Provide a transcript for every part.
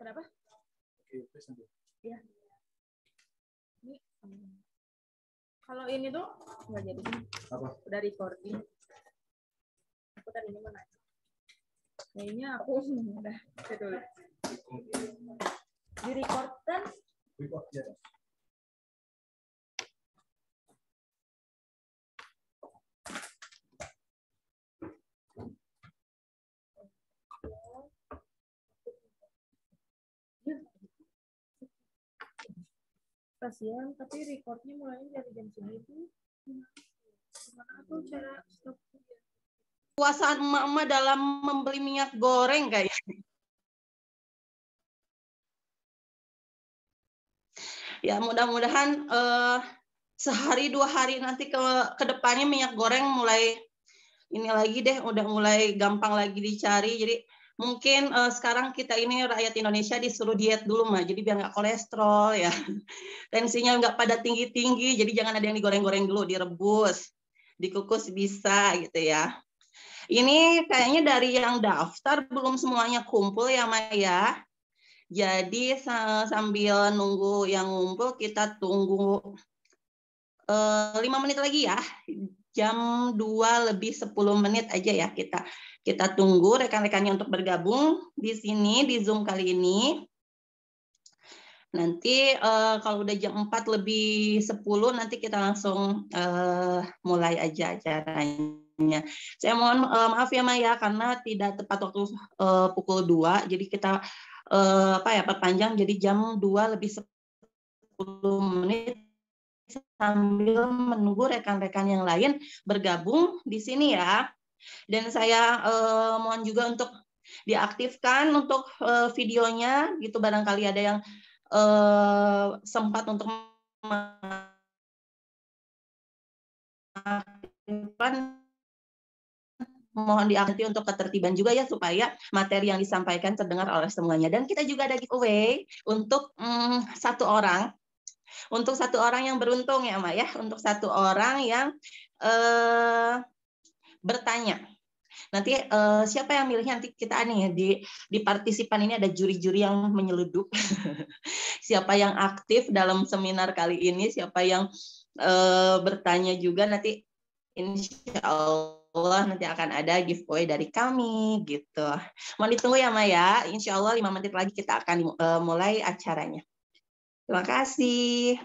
Kenapa? Oke, please nanti. Iya. Ini kalau ini tuh nggak jadi. Apa? Udah recording. Aku tadi ini mana? Kayaknya aku udah dulu. Di record kan? Record ya. Kasihan, tapi recordnya mulainya dari jam segitu. Gimana tuh cara stop? Puasaan emak-emak dalam membeli minyak goreng kayaknya. Ya mudah-mudahan sehari 2 hari nanti ke depannya minyak goreng mulai ini lagi deh, udah mulai gampang lagi dicari. Jadi mungkin sekarang kita ini rakyat Indonesia disuruh diet dulu mah, jadi biar nggak kolesterol ya. Tensinya nggak pada tinggi-tinggi, jadi jangan ada yang digoreng-goreng dulu, direbus, dikukus bisa gitu ya. Ini kayaknya dari yang daftar belum semuanya kumpul ya Maya. Jadi sambil nunggu yang ngumpul kita tunggu 5 menit lagi ya. Jam 2 lebih 10 menit aja ya kita tunggu rekan-rekannya untuk bergabung di sini di Zoom kali ini. Nanti kalau udah jam 4 lebih 10 nanti kita langsung mulai aja acaranya. Saya mohon maaf ya Maya karena tidak tepat waktu pukul 2, jadi kita perpanjang jadi jam 2 lebih 10 menit sambil menunggu rekan-rekan yang lain bergabung di sini ya. Dan saya mohon juga untuk diaktifkan untuk videonya gitu, barangkali ada yang sempat untuk mengaktifkan, mohon diaktifkan untuk ketertiban juga ya supaya materi yang disampaikan terdengar oleh semuanya. Dan kita juga ada giveaway untuk satu orang yang beruntung ya Mak ya, untuk satu orang yang bertanya. Nanti siapa yang milihnya nanti kita nih di partisipan ini ada juri-juri yang menyeludup. Siapa yang aktif dalam seminar kali ini, siapa yang bertanya juga nanti insya Allah nanti akan ada giveaway dari kami gitu. Mohon ditunggu ya Maya. Insya Allah 5 menit lagi kita akan mulai acaranya. Terima kasih.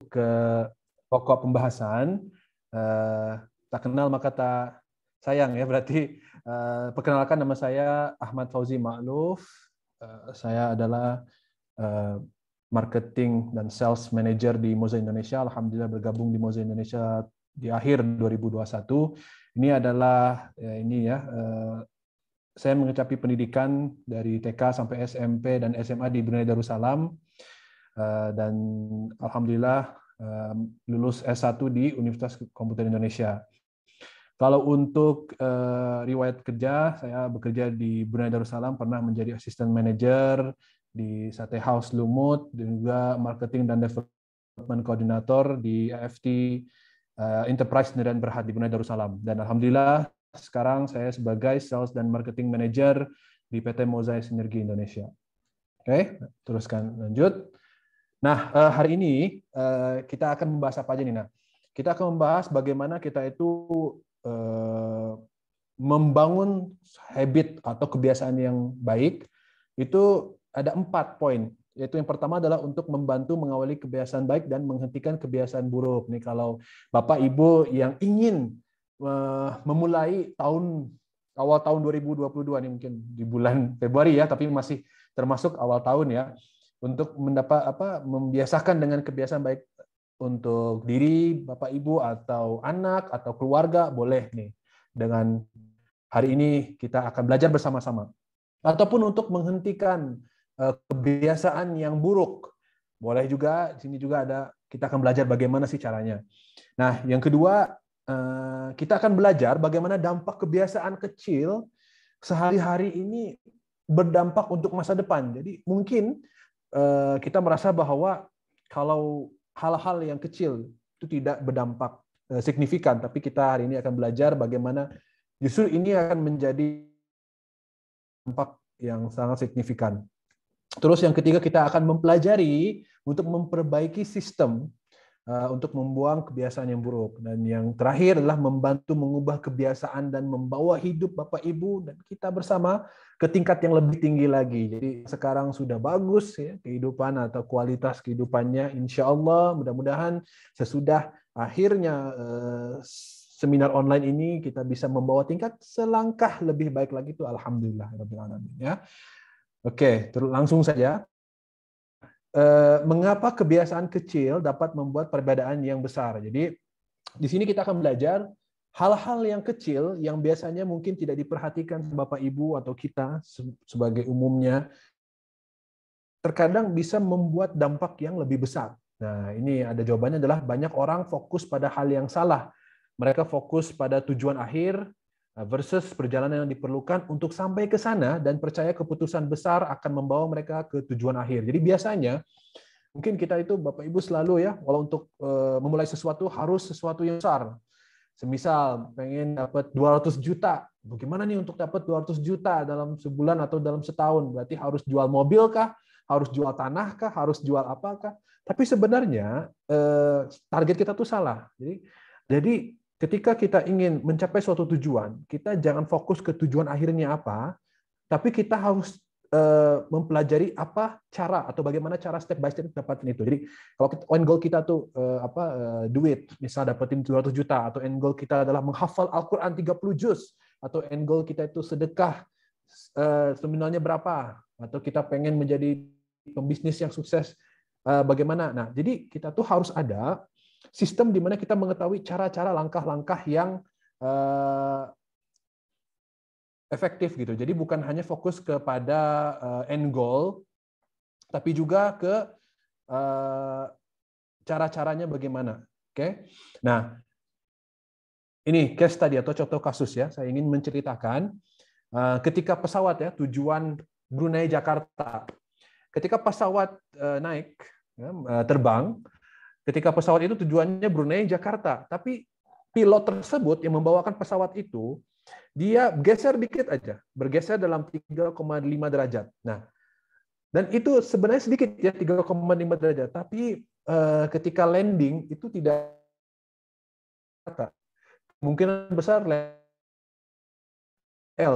Ke pokok pembahasan, tak kenal maka tak sayang ya, berarti perkenalkan nama saya Ahmad Fauzi Ma'luf. Saya adalah marketing dan sales manager di Moza Indonesia. Alhamdulillah bergabung di Moza Indonesia di akhir 2021. Ini adalah saya mengecapi pendidikan dari TK sampai SMP dan SMA di Brunei Darussalam, dan alhamdulillah lulus S1 di Universitas Komputer Indonesia. Kalau untuk riwayat kerja, saya bekerja di Brunei Darussalam, pernah menjadi assistant manager di Sate House Lumut, dan juga marketing dan development coordinator di AFT Enterprise Nerayan Berhad di Brunei Darussalam. Dan alhamdulillah sekarang saya sebagai sales dan marketing manager di PT Moza Sinergi Indonesia. Oke, teruskan lanjut. Nah, hari ini kita akan membahas apa aja nih? Nah, kita akan membahas bagaimana kita itu membangun habit atau kebiasaan yang baik. Itu ada 4 poin. Yaitu yang pertama adalah untuk membantu mengawali kebiasaan baik dan menghentikan kebiasaan buruk. Nih, kalau Bapak Ibu yang ingin memulai awal tahun 2022 nih, mungkin di bulan Februari ya, tapi masih termasuk awal tahun ya, untuk membiasakan dengan kebiasaan baik untuk diri Bapak Ibu atau anak atau keluarga, boleh nih dengan hari ini kita akan belajar bersama-sama. Ataupun untuk menghentikan kebiasaan yang buruk, boleh juga. Di sini juga ada, kita akan belajar bagaimana sih caranya. Nah, yang kedua, kita akan belajar bagaimana dampak kebiasaan kecil sehari-hari ini berdampak untuk masa depan. Jadi mungkin kita merasa bahwa kalau hal-hal yang kecil itu tidak berdampak signifikan, tapi kita hari ini akan belajar bagaimana justru ini akan menjadi dampak yang sangat signifikan. Terus yang ketiga, kita akan mempelajari untuk memperbaiki sistem untuk membuang kebiasaan yang buruk. Dan yang terakhir adalah membantu mengubah kebiasaan dan membawa hidup Bapak Ibu dan kita bersama ke tingkat yang lebih tinggi lagi. Jadi sekarang sudah bagus ya kehidupan atau kualitas kehidupannya, insya Allah. Mudah-mudahan sesudah akhirnya seminar online ini kita bisa membawa tingkat selangkah lebih baik lagi, itu alhamdulillah rabbil alamin ya. Oke, terus langsung saja. Mengapa kebiasaan kecil dapat membuat perbedaan yang besar? Jadi di sini kita akan belajar hal-hal yang kecil yang biasanya mungkin tidak diperhatikan Bapak Ibu atau kita sebagai umumnya, terkadang bisa membuat dampak yang lebih besar. Nah, ini ada jawabannya adalah banyak orang fokus pada hal yang salah. Mereka fokus pada tujuan akhir versus perjalanan yang diperlukan untuk sampai ke sana, dan percaya keputusan besar akan membawa mereka ke tujuan akhir. Jadi biasanya mungkin kita itu Bapak Ibu selalu ya, kalau untuk memulai sesuatu harus sesuatu yang besar. Semisal pengen dapat 200 juta, bagaimana nih untuk dapat 200 juta dalam sebulan atau dalam setahun? Berarti harus jual mobil kah? Harus jual tanah kah? Harus jual apakah? Tapi sebenarnya target kita tuh salah. Jadi ketika kita ingin mencapai suatu tujuan, kita jangan fokus ke tujuan akhirnya apa, tapi kita harus mempelajari apa cara atau bagaimana cara step by step dapatin itu. Jadi kalau end goal kita tuh duit, misal dapetin 200 juta, atau end goal kita adalah menghafal Al-Quran 30 juz, atau end goal kita itu sedekah nominalnya berapa, atau kita pengen menjadi pembisnis yang sukses, bagaimana. Nah, jadi kita tuh harus ada sistem di mana kita mengetahui cara-cara, langkah-langkah yang efektif gitu. Jadi bukan hanya fokus kepada end goal, tapi juga ke cara-caranya bagaimana. Oke. Nah, ini case tadi atau contoh kasus ya. Saya ingin menceritakan ketika pesawat ya, tujuan Brunei Jakarta. Ketika pesawat naik terbang, ketika pesawat itu tujuannya Brunei Jakarta, tapi pilot tersebut yang membawakan pesawat itu, dia geser dikit aja, bergeser dalam 3,5 derajat. Nah, dan itu sebenarnya sedikit ya, 3,5 derajat, tapi ketika landing itu tidak, kemungkinan besar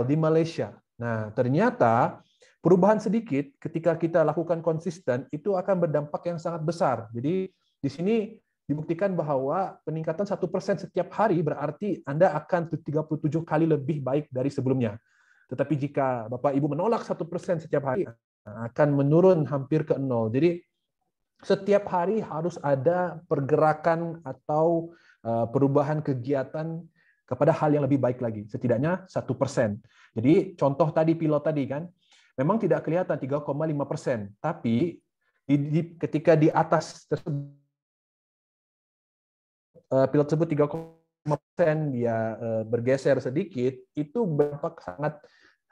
di Malaysia. Nah, ternyata perubahan sedikit ketika kita lakukan konsisten itu akan berdampak yang sangat besar. Jadi di sini dibuktikan bahwa peningkatan 1% setiap hari berarti Anda akan 37 kali lebih baik dari sebelumnya. Tetapi jika Bapak Ibu menolak 1% setiap hari, akan menurun hampir ke 0. Jadi setiap hari harus ada pergerakan atau perubahan kegiatan kepada hal yang lebih baik lagi, setidaknya 1%. Jadi contoh tadi pilot tadi kan, memang tidak kelihatan 3,5%, tapi ketika di atas tersebut, pilot tersebut 3,5% dia bergeser sedikit, itu berdampak sangat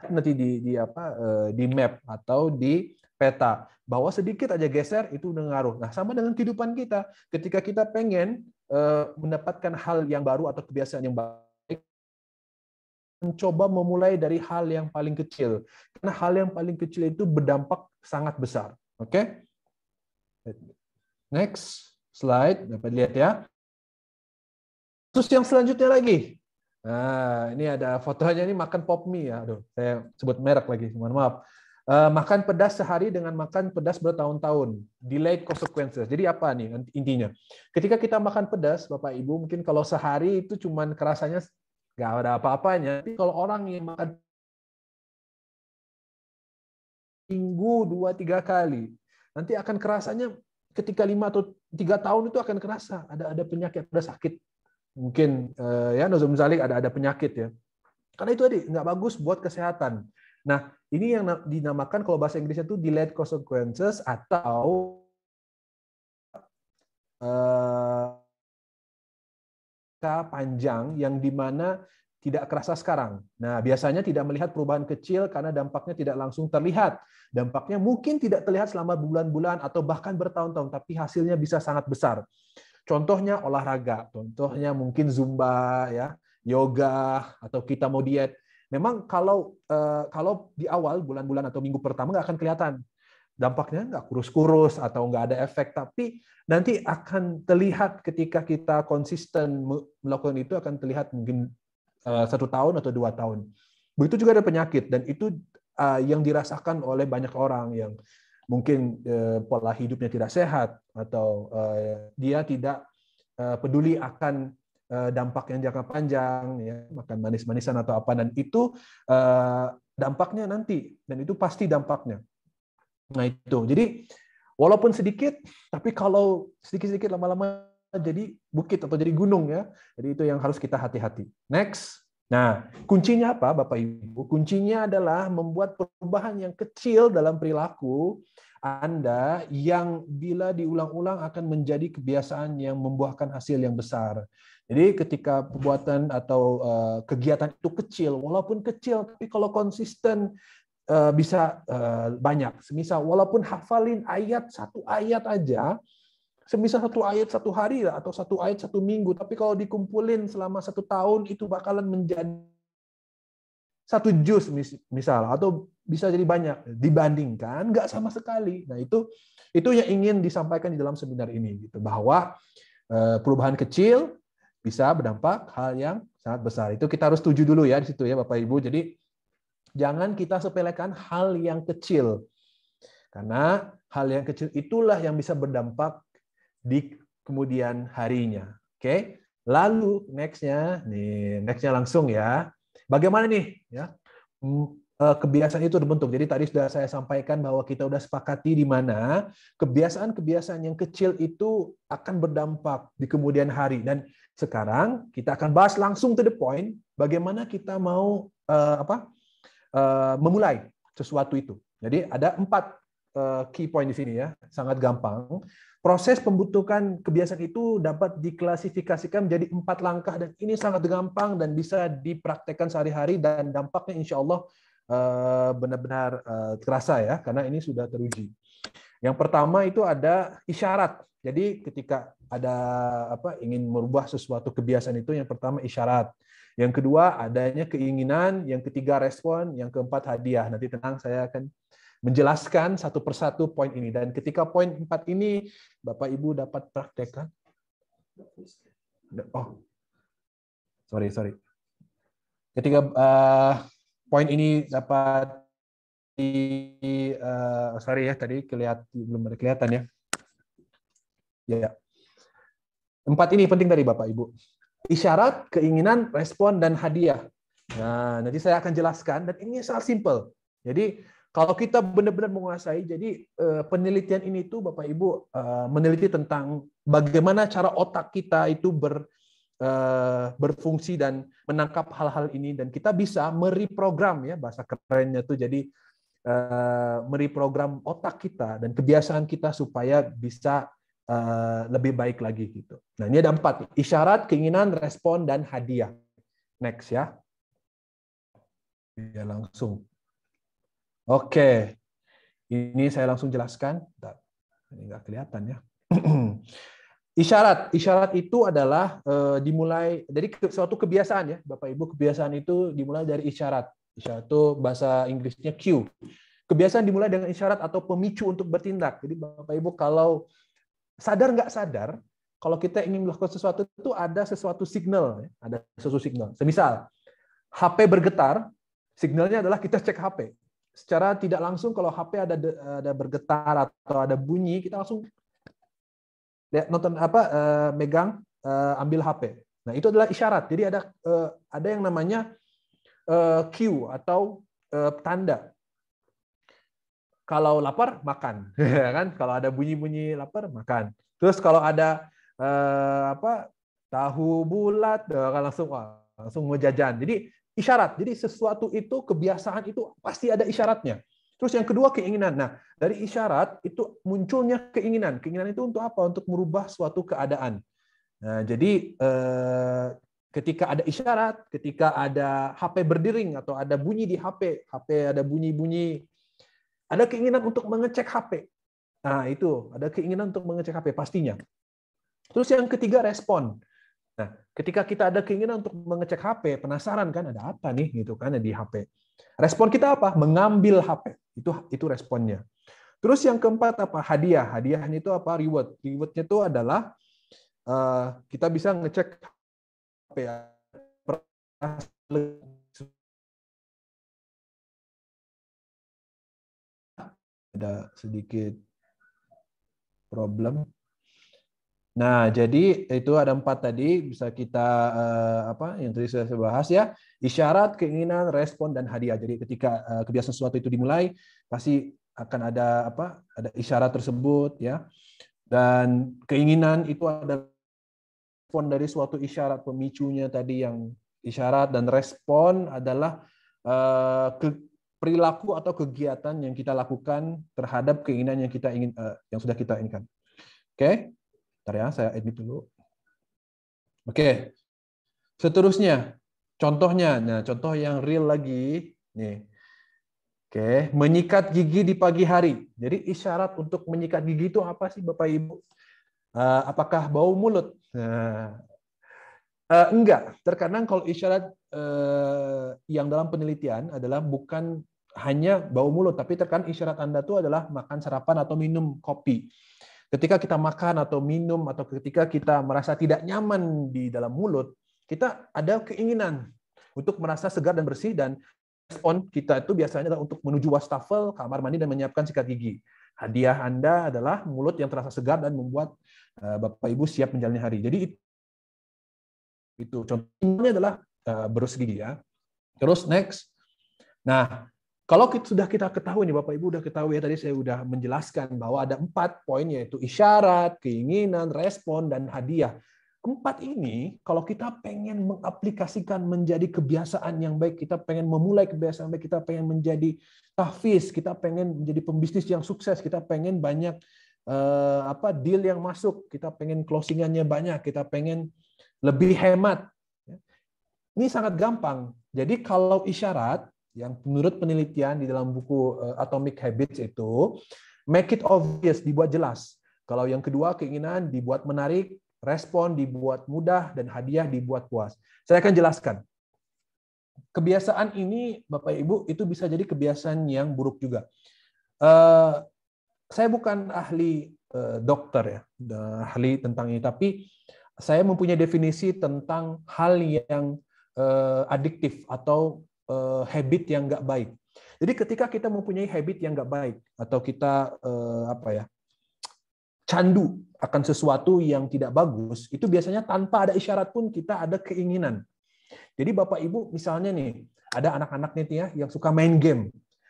nanti di map atau di peta bahwa sedikit aja geser itu udah ngaruh. Nah, sama dengan kehidupan kita. Ketika kita pengen mendapatkan hal yang baru atau kebiasaan yang baik, mencoba memulai dari hal yang paling kecil. Karena hal yang paling kecil itu berdampak sangat besar. Oke? Next slide, dapat lihat ya. Terus yang selanjutnya lagi. Nah, ini ada fotonya, ini makan pop mie ya. Aduh, saya sebut merek lagi, mohon maaf. Makan pedas sehari dengan makan pedas bertahun-tahun. Delayed consequences. Jadi apa nih intinya? Ketika kita makan pedas, Bapak Ibu, mungkin kalau sehari itu cuman kerasanya nggak ada apa-apanya. Tapi kalau orang yang makan minggu 2-3 kali, nanti akan kerasanya ketika 5 atau 3 tahun itu akan kerasa. Ada penyakit, ada sakit. Mungkin ya nozul zalik ada penyakit ya. Karena itu tadi nggak bagus buat kesehatan. Nah, ini yang dinamakan kalau bahasa Inggrisnya itu delayed consequences atau panjang yang dimana tidak kerasa sekarang. Nah, biasanya tidak melihat perubahan kecil karena dampaknya tidak langsung terlihat. Dampaknya mungkin tidak terlihat selama bulan-bulan atau bahkan bertahun-tahun, tapi hasilnya bisa sangat besar. Contohnya olahraga, contohnya mungkin zumba, ya, yoga, atau kita mau diet. Memang kalau di awal bulan-bulan atau minggu pertama nggak akan kelihatan dampaknya, nggak kurus-kurus atau nggak ada efek, tapi nanti akan terlihat ketika kita konsisten melakukan itu, akan terlihat mungkin 1 tahun atau 2 tahun. Begitu juga ada penyakit, dan itu yang dirasakan oleh banyak orang yang mungkin pola hidupnya tidak sehat atau dia tidak peduli akan dampak yang jangka panjang, ya, makan manis-manisan atau apa, dan itu dampaknya nanti, dan itu pasti dampaknya. Nah itu, jadi walaupun sedikit, tapi kalau sedikit-sedikit lama-lama jadi bukit atau jadi gunung ya. Jadi itu yang harus kita hati-hati. Next. Nah, kuncinya apa Bapak Ibu? Kuncinya adalah membuat perubahan yang kecil dalam perilaku Anda yang bila diulang-ulang akan menjadi kebiasaan yang membuahkan hasil yang besar. Jadi ketika perbuatan atau kegiatan itu kecil, walaupun kecil, tapi kalau konsisten bisa banyak. Semisal walaupun hafalin satu ayat aja, semisal 1 ayat 1 hari atau 1 ayat 1 minggu, tapi kalau dikumpulin selama 1 tahun itu bakalan menjadi 1 juz misal, atau bisa jadi banyak dibandingkan nggak sama sekali. Nah itu yang ingin disampaikan di dalam seminar ini, gitu, bahwa perubahan kecil bisa berdampak hal yang sangat besar. Itu kita harus setuju dulu ya di situ ya Bapak Ibu. Jadi jangan kita sepelekan hal yang kecil. Karena hal yang kecil itulah yang bisa berdampak di kemudian harinya. Oke. Lalu nextnya langsung ya. Bagaimana nih ya kebiasaan itu terbentuk. Jadi tadi sudah saya sampaikan bahwa kita sudah sepakati di mana kebiasaan-kebiasaan yang kecil itu akan berdampak di kemudian hari. Dan sekarang kita akan bahas langsung to the point, bagaimana kita mau memulai sesuatu itu. Jadi ada 4 key point di sini ya, sangat gampang. Proses pembentukan kebiasaan itu dapat diklasifikasikan menjadi 4 langkah, dan ini sangat gampang dan bisa dipraktekkan sehari-hari, dan dampaknya insya Allah benar-benar terasa ya, karena ini sudah teruji. Yang pertama itu ada isyarat. Jadi ketika ada ingin merubah sesuatu kebiasaan itu, yang pertama isyarat. Yang kedua adanya keinginan, yang ketiga respon, yang keempat hadiah. Nanti tenang, saya akan menjelaskan satu persatu poin ini. Dan ketika poin 4 ini Bapak Ibu dapat praktekkan. Oh, sorry. Ketika poin ini dapat sorry ya, tadi belum ada kelihatan ya. Ya. 4 ini penting dari Bapak Ibu. Isyarat, keinginan, respon, dan hadiah. Nah, nanti saya akan jelaskan, dan ini sangat simpel. Jadi kalau kita benar-benar menguasai, jadi penelitian ini tuh Bapak Ibu meneliti tentang bagaimana cara otak kita itu berfungsi dan menangkap hal-hal ini, dan kita bisa mereprogram, ya bahasa kerennya tuh, jadi mereprogram otak kita dan kebiasaan kita supaya bisa lebih baik lagi gitu. Nah, ini ada 4, isyarat, keinginan, respon, dan hadiah. Next ya. Ya langsung. Oke. Ini saya langsung jelaskan. Ini nggak kelihatan ya. Isyarat itu adalah dimulai dari suatu kebiasaan, ya Bapak Ibu. Kebiasaan itu dimulai dari isyarat. Isyarat itu bahasa Inggrisnya cue. Kebiasaan dimulai dengan isyarat atau pemicu untuk bertindak. Jadi Bapak Ibu kalau sadar nggak sadar, kalau kita ingin melakukan sesuatu itu ada sesuatu signal, ada sesuatu signal. Semisal HP bergetar, signalnya adalah kita cek HP. Secara tidak langsung kalau HP ada bergetar atau ada bunyi, kita langsung megang, ambil HP. Nah, itu adalah isyarat. Jadi ada yang namanya cue atau tanda. Kalau lapar makan, kan? Kalau ada bunyi-bunyi lapar makan. Terus kalau ada tahu bulat, kan langsung mau jajan. Jadi isyarat. Jadi sesuatu itu, kebiasaan itu pasti ada isyaratnya. Terus yang kedua keinginan. Nah, dari isyarat itu munculnya keinginan. Keinginan itu untuk apa? Untuk merubah suatu keadaan. Nah, jadi ketika ada isyarat, ketika ada HP berdering atau ada bunyi di HP ada bunyi-bunyi, ada keinginan untuk mengecek HP. Nah, itu ada keinginan untuk mengecek HP pastinya. Terus yang ketiga respon. Nah, ketika kita ada keinginan untuk mengecek HP, penasaran kan ada apa nih gitu kan di HP. Respon kita apa? Mengambil HP. Itu responnya. Terus yang keempat apa? Hadiah. Hadiahnya itu apa? Reward. Rewardnya itu adalah kita bisa ngecek HP. Ada sedikit problem. Nah, jadi itu ada 4 tadi, bisa kita yang tadi sudah saya bahas ya, isyarat, keinginan, respon, dan hadiah. Jadi ketika kebiasaan sesuatu itu dimulai, pasti akan ada ada isyarat tersebut ya. Dan keinginan itu ada respon dari suatu isyarat, pemicunya tadi yang isyarat, dan respon adalah perilaku atau kegiatan yang kita lakukan terhadap keinginan yang kita ingin, yang sudah kita inginkan. Oke? Bentar ya, saya edit dulu. Oke. Seterusnya, contohnya. Nah, contoh yang real lagi nih. Oke, menyikat gigi di pagi hari. Jadi isyarat untuk menyikat gigi itu apa sih Bapak Ibu? Apakah bau mulut? Nah, enggak. Terkadang kalau isyarat yang dalam penelitian adalah bukan hanya bau mulut, tapi terkadang isyarat Anda itu adalah makan, sarapan, atau minum kopi. Ketika kita makan atau minum, atau ketika kita merasa tidak nyaman di dalam mulut, kita ada keinginan untuk merasa segar dan bersih, dan respon kita itu biasanya adalah untuk menuju wastafel, kamar mandi, dan menyiapkan sikat gigi. Hadiah Anda adalah mulut yang terasa segar dan membuat Bapak Ibu siap menjalani hari. Jadi itu contohnya adalah berus gigi ya. Terus next. Nah, kalau sudah kita ketahui nih, Bapak Ibu udah ketahui ya, tadi saya udah menjelaskan bahwa ada 4 poin, yaitu isyarat, keinginan, respon, dan hadiah. 4 ini kalau kita pengen mengaplikasikan menjadi kebiasaan yang baik, kita pengen memulai kebiasaan baik, kita pengen menjadi tahfiz, kita pengen menjadi pembisnis yang sukses, kita pengen banyak deal yang masuk, kita pengen closingannya banyak, kita pengen lebih hemat. Ini sangat gampang. Jadi kalau isyarat, yang menurut penelitian di dalam buku Atomic Habits itu, make it obvious, dibuat jelas. Kalau yang kedua, keinginan dibuat menarik, respon dibuat mudah, dan hadiah dibuat puas. Saya akan jelaskan. Kebiasaan ini, Bapak Ibu, itu bisa jadi kebiasaan yang buruk juga. Saya bukan ahli dokter ya, ahli tentang ini, tapi saya mempunyai definisi tentang hal yang adiktif atau habit yang nggak baik. Jadi ketika kita mempunyai habit yang nggak baik, atau kita candu akan sesuatu yang tidak bagus, itu biasanya tanpa ada isyarat pun kita ada keinginan. Jadi Bapak Ibu misalnya nih, ada anak-anak nih ya yang suka main game.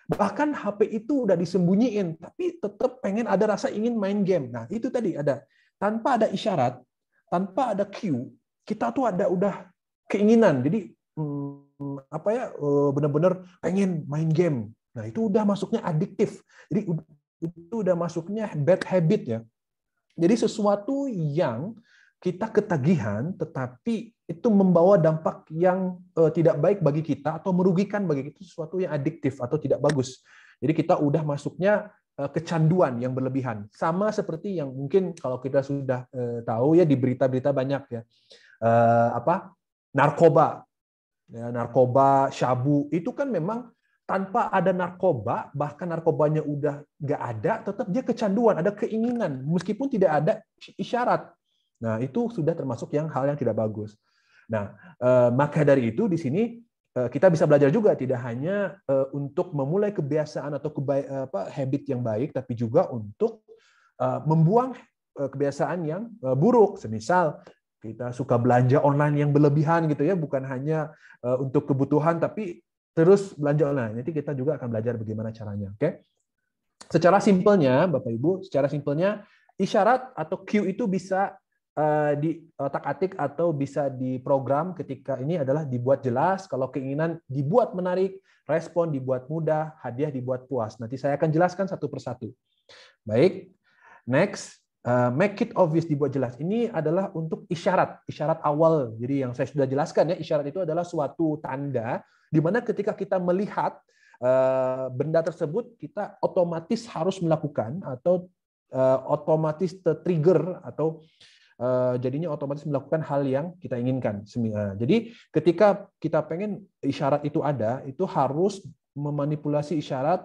Bahkan HP itu udah disembunyiin, tapi tetap pengen ada rasa ingin main game. Nah, itu tadi ada tanpa ada isyarat, tanpa ada cue, kita tuh ada udah keinginan. Jadi benar-benar pengen main game. Nah, itu udah masuknya adiktif. Jadi itu udah masuknya bad habit ya. Jadi sesuatu yang kita ketagihan, tetapi itu membawa dampak yang tidak baik bagi kita atau merugikan bagi kita, sesuatu yang adiktif atau tidak bagus. Jadi kita udah masuknya kecanduan yang berlebihan. Sama seperti yang mungkin kalau kita sudah tahu ya di berita-berita banyak ya, narkoba, syabu, itu kan memang tanpa ada narkoba, bahkan narkobanya udah nggak ada, tetap dia kecanduan, ada keinginan, meskipun tidak ada isyarat. Nah, itu sudah termasuk hal yang tidak bagus. Nah, maka dari itu di sini kita bisa belajar juga tidak hanya untuk memulai kebiasaan atau habit yang baik, tapi juga untuk membuang kebiasaan yang buruk. Semisal kita suka belanja online yang berlebihan gitu ya, bukan hanya untuk kebutuhan, tapi terus belanja online. Nanti kita juga akan belajar bagaimana caranya. Oke? Secara simpelnya, Bapak Ibu, isyarat atau cue itu bisa diotak-atik atau bisa diprogram ketika ini adalah dibuat jelas, kalau keinginan dibuat menarik, respon dibuat mudah, hadiah dibuat puas. Nanti saya akan jelaskan satu persatu. Baik, next, make it obvious, dibuat jelas. Ini adalah untuk isyarat awal. Jadi yang saya sudah jelaskan ya, isyarat itu adalah suatu tanda di mana ketika kita melihat benda tersebut, kita otomatis harus melakukan atau otomatis tertrigger atau jadinya otomatis melakukan hal yang kita inginkan. Jadi ketika kita pengen isyarat itu ada, itu harus memanipulasi isyarat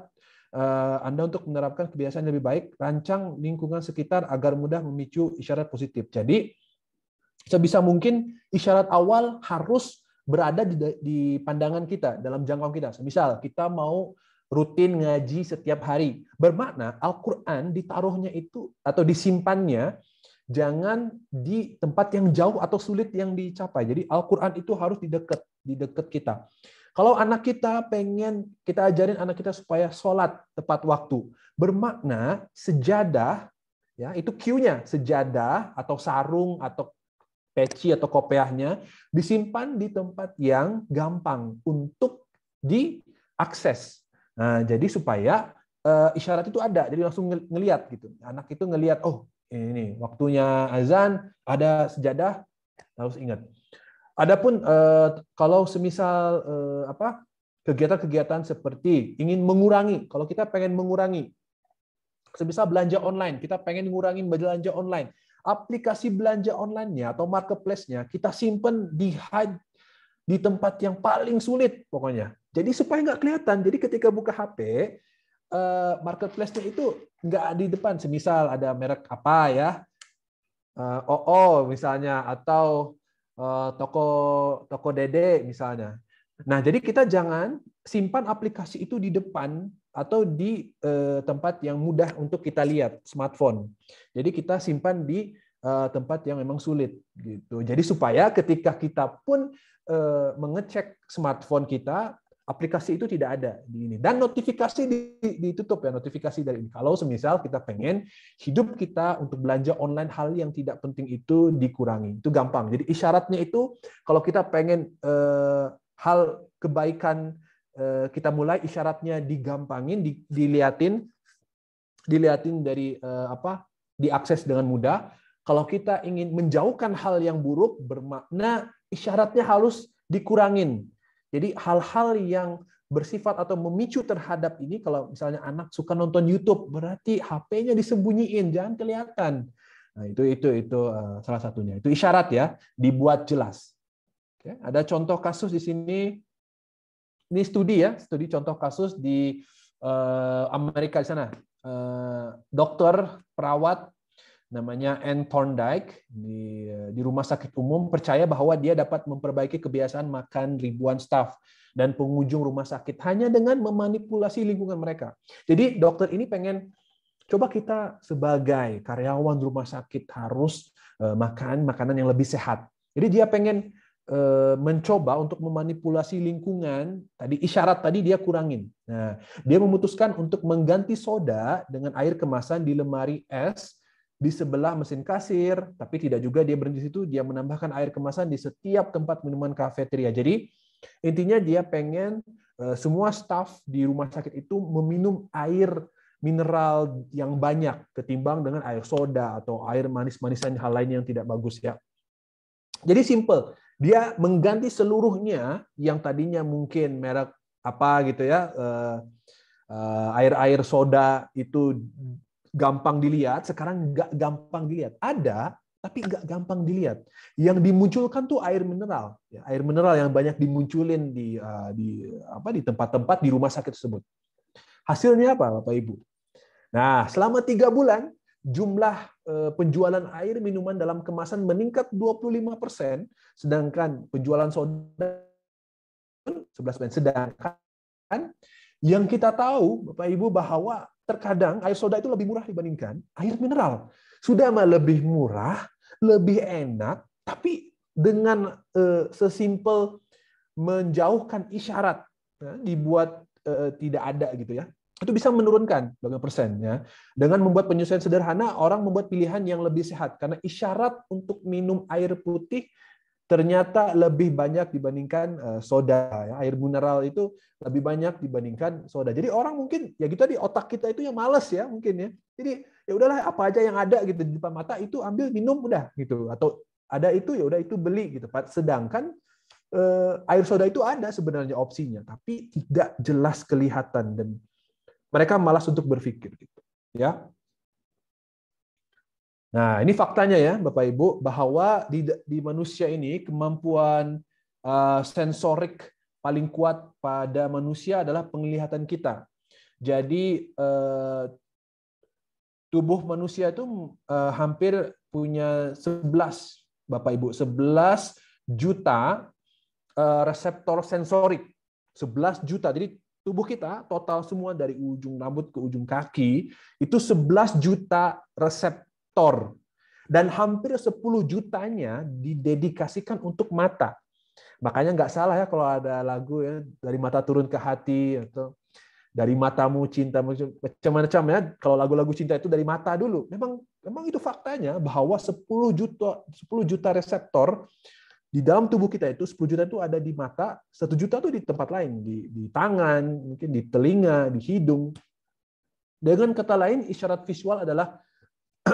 Anda untuk menerapkan kebiasaan yang lebih baik, rancang lingkungan sekitar agar mudah memicu isyarat positif. Jadi sebisa mungkin isyarat awal harus berada di pandangan kita, dalam jangkauan kita. Misal kita mau rutin ngaji setiap hari, bermakna Al-Quran ditaruhnya itu atau disimpannya jangan di tempat yang jauh atau sulit yang dicapai. Jadi Al-Quran itu harus di dekat kita. Kalau anak kita pengen kita ajarin anak kita supaya sholat tepat waktu, bermakna sejadah, ya itu cue-nya, sejadah atau sarung atau peci atau kopiahnya disimpan di tempat yang gampang untuk diakses. Nah, jadi supaya isyarat itu ada, jadi langsung ngelihat gitu. Anak itu ngelihat, oh ini waktunya azan, ada sejadah, harus ingat. Adapun kalau semisal kegiatan-kegiatan seperti ingin mengurangi, kalau kita pengen mengurangi, semisal belanja online, kita pengen mengurangi belanja online, aplikasi belanja online-nya atau marketplace-nya kita simpen di hide di tempat yang paling sulit pokoknya. Jadi supaya nggak kelihatan. Jadi ketika buka HP, marketplace-nya itu nggak di depan. Semisal ada merek apa ya, OO misalnya, atau toko Dede misalnya. Nah, jadi kita jangan simpan aplikasi itu di depan atau di tempat yang mudah untuk kita lihat, smartphone. Jadi kita simpan di tempat yang memang sulit gitu. Jadi supaya ketika kita pun mengecek smartphone kita, aplikasi itu tidak ada di ini, dan notifikasi ditutup ya, notifikasi dari ini. Kalau semisal kita pengen hidup kita untuk belanja online hal yang tidak penting itu dikurangi, itu gampang. Jadi isyaratnya itu kalau kita pengen hal kebaikan kita mulai, isyaratnya digampangin, diliatin dari diakses dengan mudah. Kalau kita ingin menjauhkan hal yang buruk, bermakna isyaratnya harus dikurangin. Jadi hal-hal yang bersifat atau memicu terhadap ini, kalau misalnya anak suka nonton YouTube, berarti HP-nya disembunyiin, jangan kelihatan. Nah, itu salah satunya. Itu isyarat ya, dibuat jelas. Oke, ada contoh kasus di sini. Ini studi contoh kasus di Amerika di sana. Dokter perawat namanya Ann Thorndike di rumah sakit umum percaya bahwa dia dapat memperbaiki kebiasaan makan ribuan staf dan pengunjung rumah sakit hanya dengan memanipulasi lingkungan mereka. Jadi dokter ini pengen, coba kita sebagai karyawan rumah sakit harus makan makanan yang lebih sehat. Jadi dia pengen mencoba untuk memanipulasi lingkungan, tadi isyarat tadi dia kurangin. Nah, dia memutuskan untuk mengganti soda dengan air kemasan di lemari es di sebelah mesin kasir, tapi tidak juga dia berhenti di situ, dia menambahkan air kemasan di setiap tempat minuman kafeteria. Jadi intinya dia pengen semua staf di rumah sakit itu meminum air mineral yang banyak ketimbang dengan air soda atau air manis-manisan hal lain yang tidak bagus ya. Jadi simple. Dia mengganti seluruhnya yang tadinya mungkin merek apa gitu ya, air-air soda itu gampang dilihat, sekarang nggak gampang dilihat. Ada, tapi nggak gampang dilihat. Yang dimunculkan tuh air mineral, ya, air mineral yang banyak dimunculin di tempat-tempat di rumah sakit tersebut. Hasilnya apa, Bapak Ibu? Nah, selama 3 bulan jumlah penjualan air minuman dalam kemasan meningkat 25%, sedangkan penjualan soda 11%. Sedangkan yang kita tahu, Bapak Ibu, bahwa terkadang air soda itu lebih murah dibandingkan air mineral. Sudah mah lebih murah, lebih enak, tapi dengan sesimpel menjauhkan isyarat, dibuat tidak ada gitu ya. Itu bisa menurunkan berapa persennya. Dengan membuat penyesuaian sederhana, orang membuat pilihan yang lebih sehat. Karena isyarat untuk minum air putih ternyata lebih banyak dibandingkan soda. Air mineral itu lebih banyak dibandingkan soda. Jadi orang mungkin, ya gitu di otak kita itu yang malas ya mungkin ya. Jadi ya udahlah apa aja yang ada gitu di depan mata itu ambil minum udah gitu. Atau ada itu ya udah itu beli gitu. Sedangkan air soda itu ada sebenarnya opsinya, tapi tidak jelas kelihatan dan mereka malas untuk berpikir gitu, ya. Nah, ini faktanya ya, Bapak Ibu, bahwa di manusia ini kemampuan sensorik paling kuat pada manusia adalah penglihatan kita. Jadi tubuh manusia itu hampir punya 11, Bapak Ibu, 11 juta reseptor sensorik. 11 juta. Jadi tubuh kita total semua dari ujung rambut ke ujung kaki itu 11 juta reseptor dan hampir 10 jutanya didedikasikan untuk mata. Makanya nggak salah ya kalau ada lagu ya dari mata turun ke hati atau dari matamu cinta macam-macam ya. Kalau lagu-lagu cinta itu dari mata dulu. Memang itu faktanya bahwa 10 juta reseptor di dalam tubuh kita itu 10 juta itu ada di mata, 1 juta itu di tempat lain, di tangan, mungkin di telinga, di hidung. Dengan kata lain, isyarat visual adalah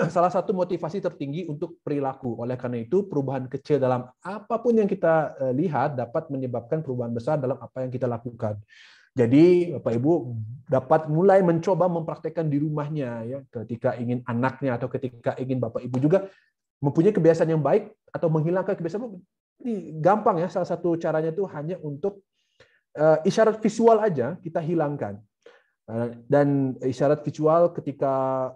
salah satu motivasi tertinggi untuk perilaku. Oleh karena itu, perubahan kecil dalam apapun yang kita lihat dapat menyebabkan perubahan besar dalam apa yang kita lakukan. Jadi, Bapak Ibu dapat mulai mencoba mempraktekkan di rumahnya ya, ketika ingin anaknya atau ketika ingin Bapak Ibu juga mempunyai kebiasaan yang baik atau menghilangkan kebiasaan. Ini gampang ya, salah satu caranya itu hanya untuk isyarat visual aja kita hilangkan. Dan isyarat visual ketika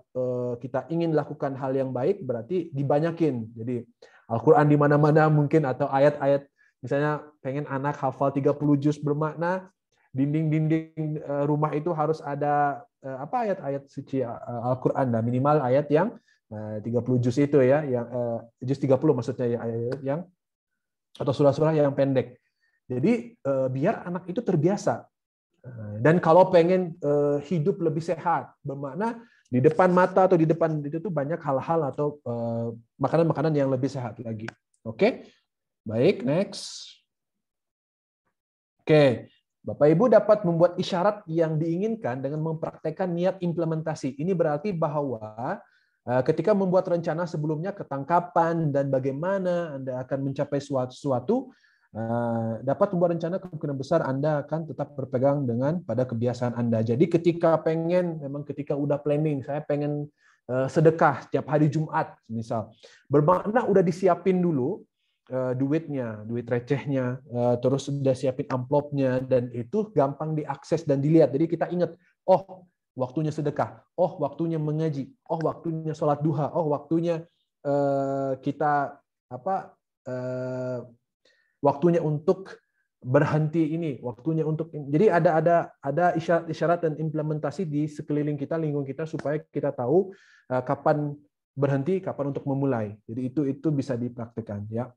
kita ingin lakukan hal yang baik berarti dibanyakin. Jadi Al-Quran di mana-mana mungkin atau ayat-ayat, misalnya pengen anak hafal 30 juz bermakna, dinding-dinding rumah itu harus ada ayat-ayat suci Al-Quran, minimal ayat yang 30 juz itu ya, yang juz 30 maksudnya ya, ayat yang atau surah-surah yang pendek. Jadi biar anak itu terbiasa. Dan kalau pengen hidup lebih sehat, bermakna di depan mata atau di depan itu tuh banyak hal-hal atau makanan-makanan yang lebih sehat lagi. Oke, baik, next. Oke, Bapak Ibu dapat membuat isyarat yang diinginkan dengan mempraktekkan niat implementasi. Ini berarti bahwa ketika membuat rencana sebelumnya tentang kapan dan bagaimana Anda akan mencapai sesuatu, dapat membuat rencana, kemungkinan besar Anda akan tetap berpegang dengan pada kebiasaan Anda. Jadi ketika udah planning, saya pengen sedekah setiap hari Jumat, misal, bermakna udah disiapin dulu duitnya, duit recehnya, terus udah siapin amplopnya, dan itu gampang diakses dan dilihat. Jadi kita ingat, oh waktunya sedekah, oh waktunya mengaji, oh waktunya sholat duha, oh waktunya kita waktunya untuk berhenti ini, waktunya untuk ini. Jadi ada isyarat dan implementasi di sekeliling kita, lingkungan kita, supaya kita tahu kapan berhenti, kapan untuk memulai. Jadi itu bisa dipraktikkan ya.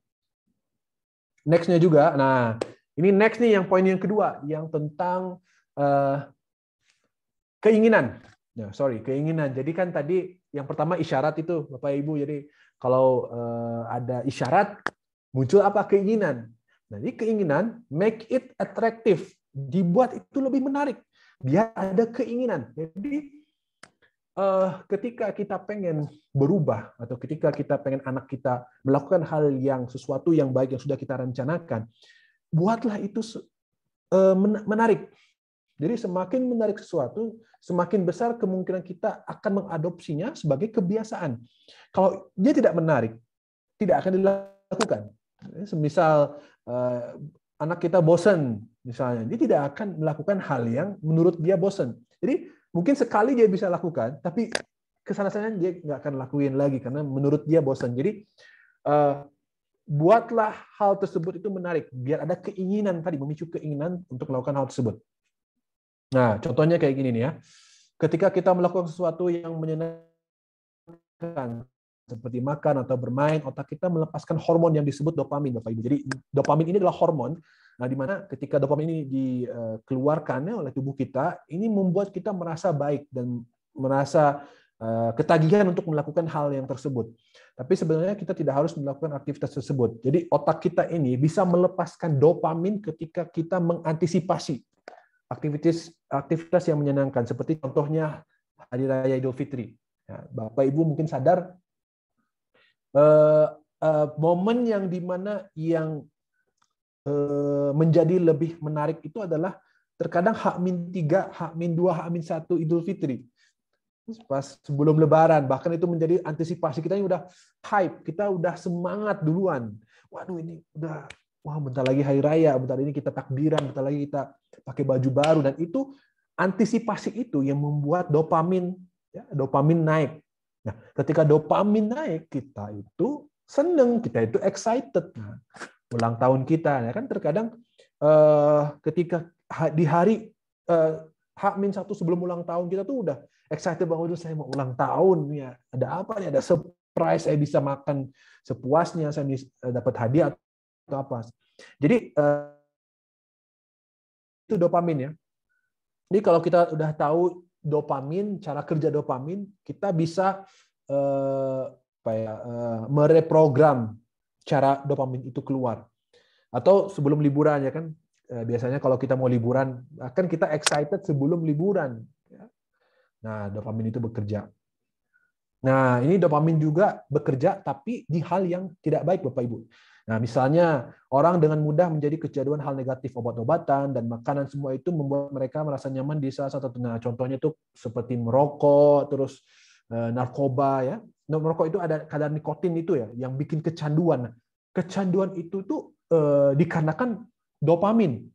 next-nya juga. Nah, ini next nih yang poin yang kedua, yang tentang keinginan. Nah, keinginan. Jadi kan tadi yang pertama isyarat itu, Bapak Ibu. Jadi kalau ada isyarat, muncul apa? Keinginan. Nah, ini keinginan, make it attractive. Dibuat itu lebih menarik. Biar ada keinginan. Jadi ketika kita pengen berubah, atau ketika kita pengen anak kita melakukan hal yang sesuatu yang baik yang sudah kita rencanakan, buatlah itu menarik. Jadi semakin menarik sesuatu, semakin besar kemungkinan kita akan mengadopsinya sebagai kebiasaan. Kalau dia tidak menarik, tidak akan dilakukan. Semisal anak kita bosan, misalnya, dia tidak akan melakukan hal yang menurut dia bosan. Jadi mungkin sekali dia bisa lakukan, tapi kesana-sana dia nggak akan lakuin lagi karena menurut dia bosan. Jadi buatlah hal tersebut itu menarik, biar ada keinginan tadi, memicu keinginan untuk melakukan hal tersebut. Nah, contohnya kayak gini nih ya. Ketika kita melakukan sesuatu yang menyenangkan, seperti makan atau bermain, otak kita melepaskan hormon yang disebut dopamin, Bapak Ibu. Jadi dopamin ini adalah hormon, nah di mana ketika dopamin ini dikeluarkan oleh tubuh kita, ini membuat kita merasa baik dan merasa ketagihan untuk melakukan hal yang tersebut. Tapi sebenarnya kita tidak harus melakukan aktivitas tersebut. Jadi otak kita ini bisa melepaskan dopamin ketika kita mengantisipasi aktivitas yang menyenangkan, seperti contohnya Hari Raya Idul Fitri. Ya, Bapak Ibu mungkin sadar momen yang dimana yang menjadi lebih menarik itu adalah terkadang H-3, H-2, H-1 Idul Fitri. Pas sebelum Lebaran, bahkan itu menjadi antisipasi kita, ini udah hype, kita udah semangat duluan. Waduh, ini udah, wah bentar lagi Hari Raya, bentar ini kita takbiran, bentar lagi kita pakai baju baru, dan itu antisipasi itu yang membuat dopamin naik. Nah, ketika dopamin naik, kita itu seneng, kita itu excited. Nah, ulang tahun kita, ya kan terkadang ketika di hari H-1 sebelum ulang tahun kita tuh udah excited banget, saya mau ulang tahun, ya ada apa nih, ada surprise, saya bisa makan sepuasnya, saya bisa dapat hadiah atau apa. Jadi itu dopamin ya. Jadi kalau kita udah tahu dopamin, cara kerja dopamin, kita bisa mereprogram cara dopamin itu keluar. Atau sebelum liburan, ya kan, biasanya kalau kita mau liburan, kan kita excited sebelum liburan. Nah, dopamin itu bekerja. Nah, ini dopamin juga bekerja, tapi di hal yang tidak baik, Bapak Ibu. Nah, misalnya orang dengan mudah menjadi kecanduan hal negatif, obat-obatan dan makanan, semua itu membuat mereka merasa nyaman di salah satu. Nah, contohnya itu seperti merokok, terus narkoba, ya. Merokok itu ada kadar nikotin itu ya, yang bikin kecanduan. Nah, kecanduan itu tuh dikarenakan dopamin.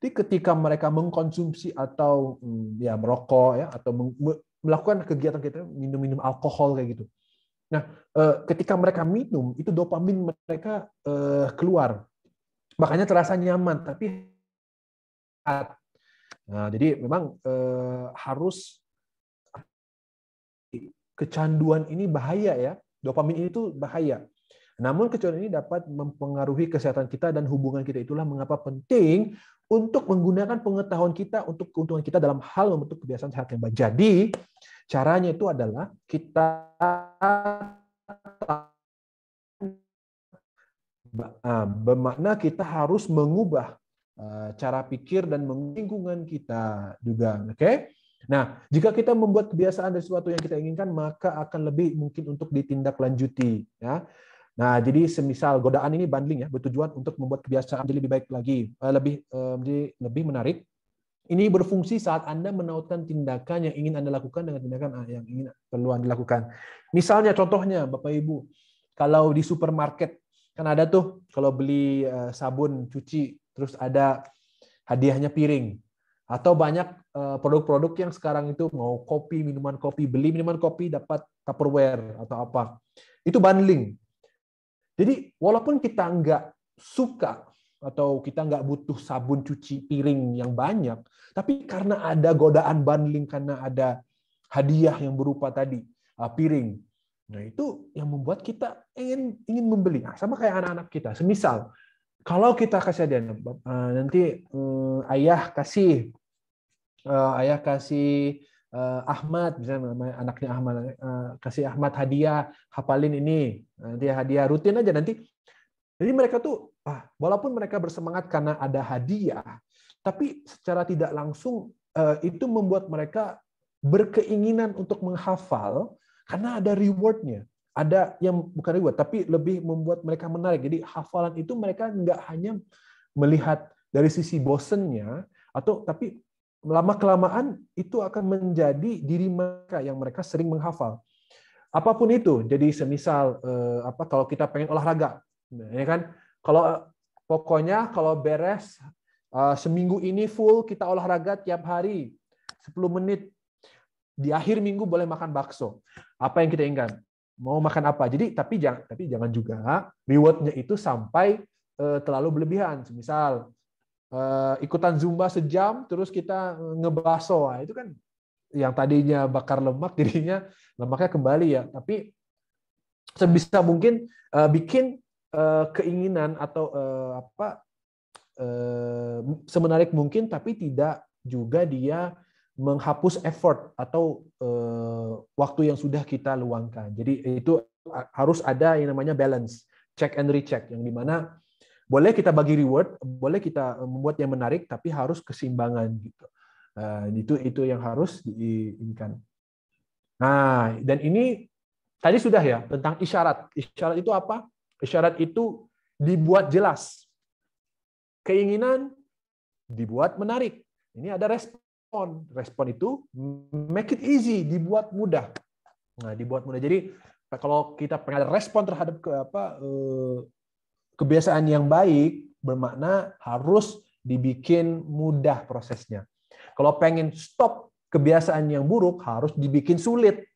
Jadi ketika mereka mengkonsumsi atau ya merokok ya, atau melakukan kegiatan minum-minum alkohol kayak gitu. Nah, ketika mereka minum, itu dopamin mereka keluar. Makanya terasa nyaman, tapi nah, jadi memang harus, kecanduan ini bahaya ya. Dopamin ini tuh bahaya. Namun kecanduan ini dapat mempengaruhi kesehatan kita dan hubungan kita. Itulah mengapa penting untuk menggunakan pengetahuan kita untuk keuntungan kita dalam hal membentuk kebiasaan sehat yang baik. Jadi, caranya itu adalah kita bermakna kita harus mengubah cara pikir dan lingkungan kita juga. Oke? Nah, jika kita membuat kebiasaan dari sesuatu yang kita inginkan, maka akan lebih mungkin untuk ditindaklanjuti. Ya. Nah, jadi semisal godaan ini bundling ya, bertujuan untuk membuat kebiasaan jadi lebih baik lagi, lebih menarik. Ini berfungsi saat Anda menautkan tindakan yang ingin Anda lakukan dengan tindakan yang ingin perlu Anda lakukan. Misalnya, contohnya, Bapak Ibu, kalau di supermarket, kan ada tuh kalau beli sabun cuci, terus ada hadiahnya piring. Atau banyak produk-produk yang sekarang itu mau kopi, minuman kopi, beli minuman kopi dapat Tupperware atau apa. Itu bundling. Jadi walaupun kita nggak suka atau kita nggak butuh sabun cuci piring yang banyak, tapi karena ada godaan bundling, karena ada hadiah yang berupa tadi piring, nah itu yang membuat kita ingin membeli. Nah, sama kayak anak-anak kita. Semisal Kalau kita kasih hadiah, nanti ayah kasih Ahmad, misalnya namanya anaknya Ahmad, kasih Ahmad hadiah, hafalin ini, nanti hadiah rutin aja nanti. Jadi mereka tuh, walaupun mereka bersemangat karena ada hadiah, tapi secara tidak langsung itu membuat mereka berkeinginan untuk menghafal karena ada rewardnya. Ada yang bukan reward, tapi lebih membuat mereka menarik. Jadi hafalan itu mereka nggak hanya melihat dari sisi bosennya, tapi lama-kelamaan itu akan menjadi diri mereka yang mereka sering menghafal. Apapun itu, jadi semisal kalau kita pengen olahraga, ya kan? Kalau pokoknya kalau beres seminggu ini full kita olahraga tiap hari 10 menit. Di akhir minggu boleh makan bakso. Apa yang kita inginkan? Mau makan apa? Jadi tapi jangan juga rewardnya itu sampai terlalu berlebihan. Misal ikutan zumba sejam terus kita ngebaso, itu kan yang tadinya bakar lemak jadinya lemaknya kembali ya. Tapi sebisa mungkin bikin keinginan atau semenarik mungkin, tapi tidak juga dia menghapus effort atau waktu yang sudah kita luangkan. Jadi itu harus ada yang namanya balance, check and recheck, yang dimana boleh kita bagi reward, boleh kita membuat yang menarik, tapi harus keseimbangan gitu. Itu yang harus diinginkan. Nah, dan ini tadi sudah ya tentang isyarat. Isyarat itu apa? Isyarat itu dibuat jelas. Keinginan dibuat menarik. Ini ada respon. Respon itu make it easy, dibuat mudah. Nah, dibuat mudah. Jadi kalau kita pengen ada respon terhadap kebiasaan yang baik, bermakna harus dibikin mudah prosesnya. Kalau pengen stop kebiasaan yang buruk, harus dibikin sulit.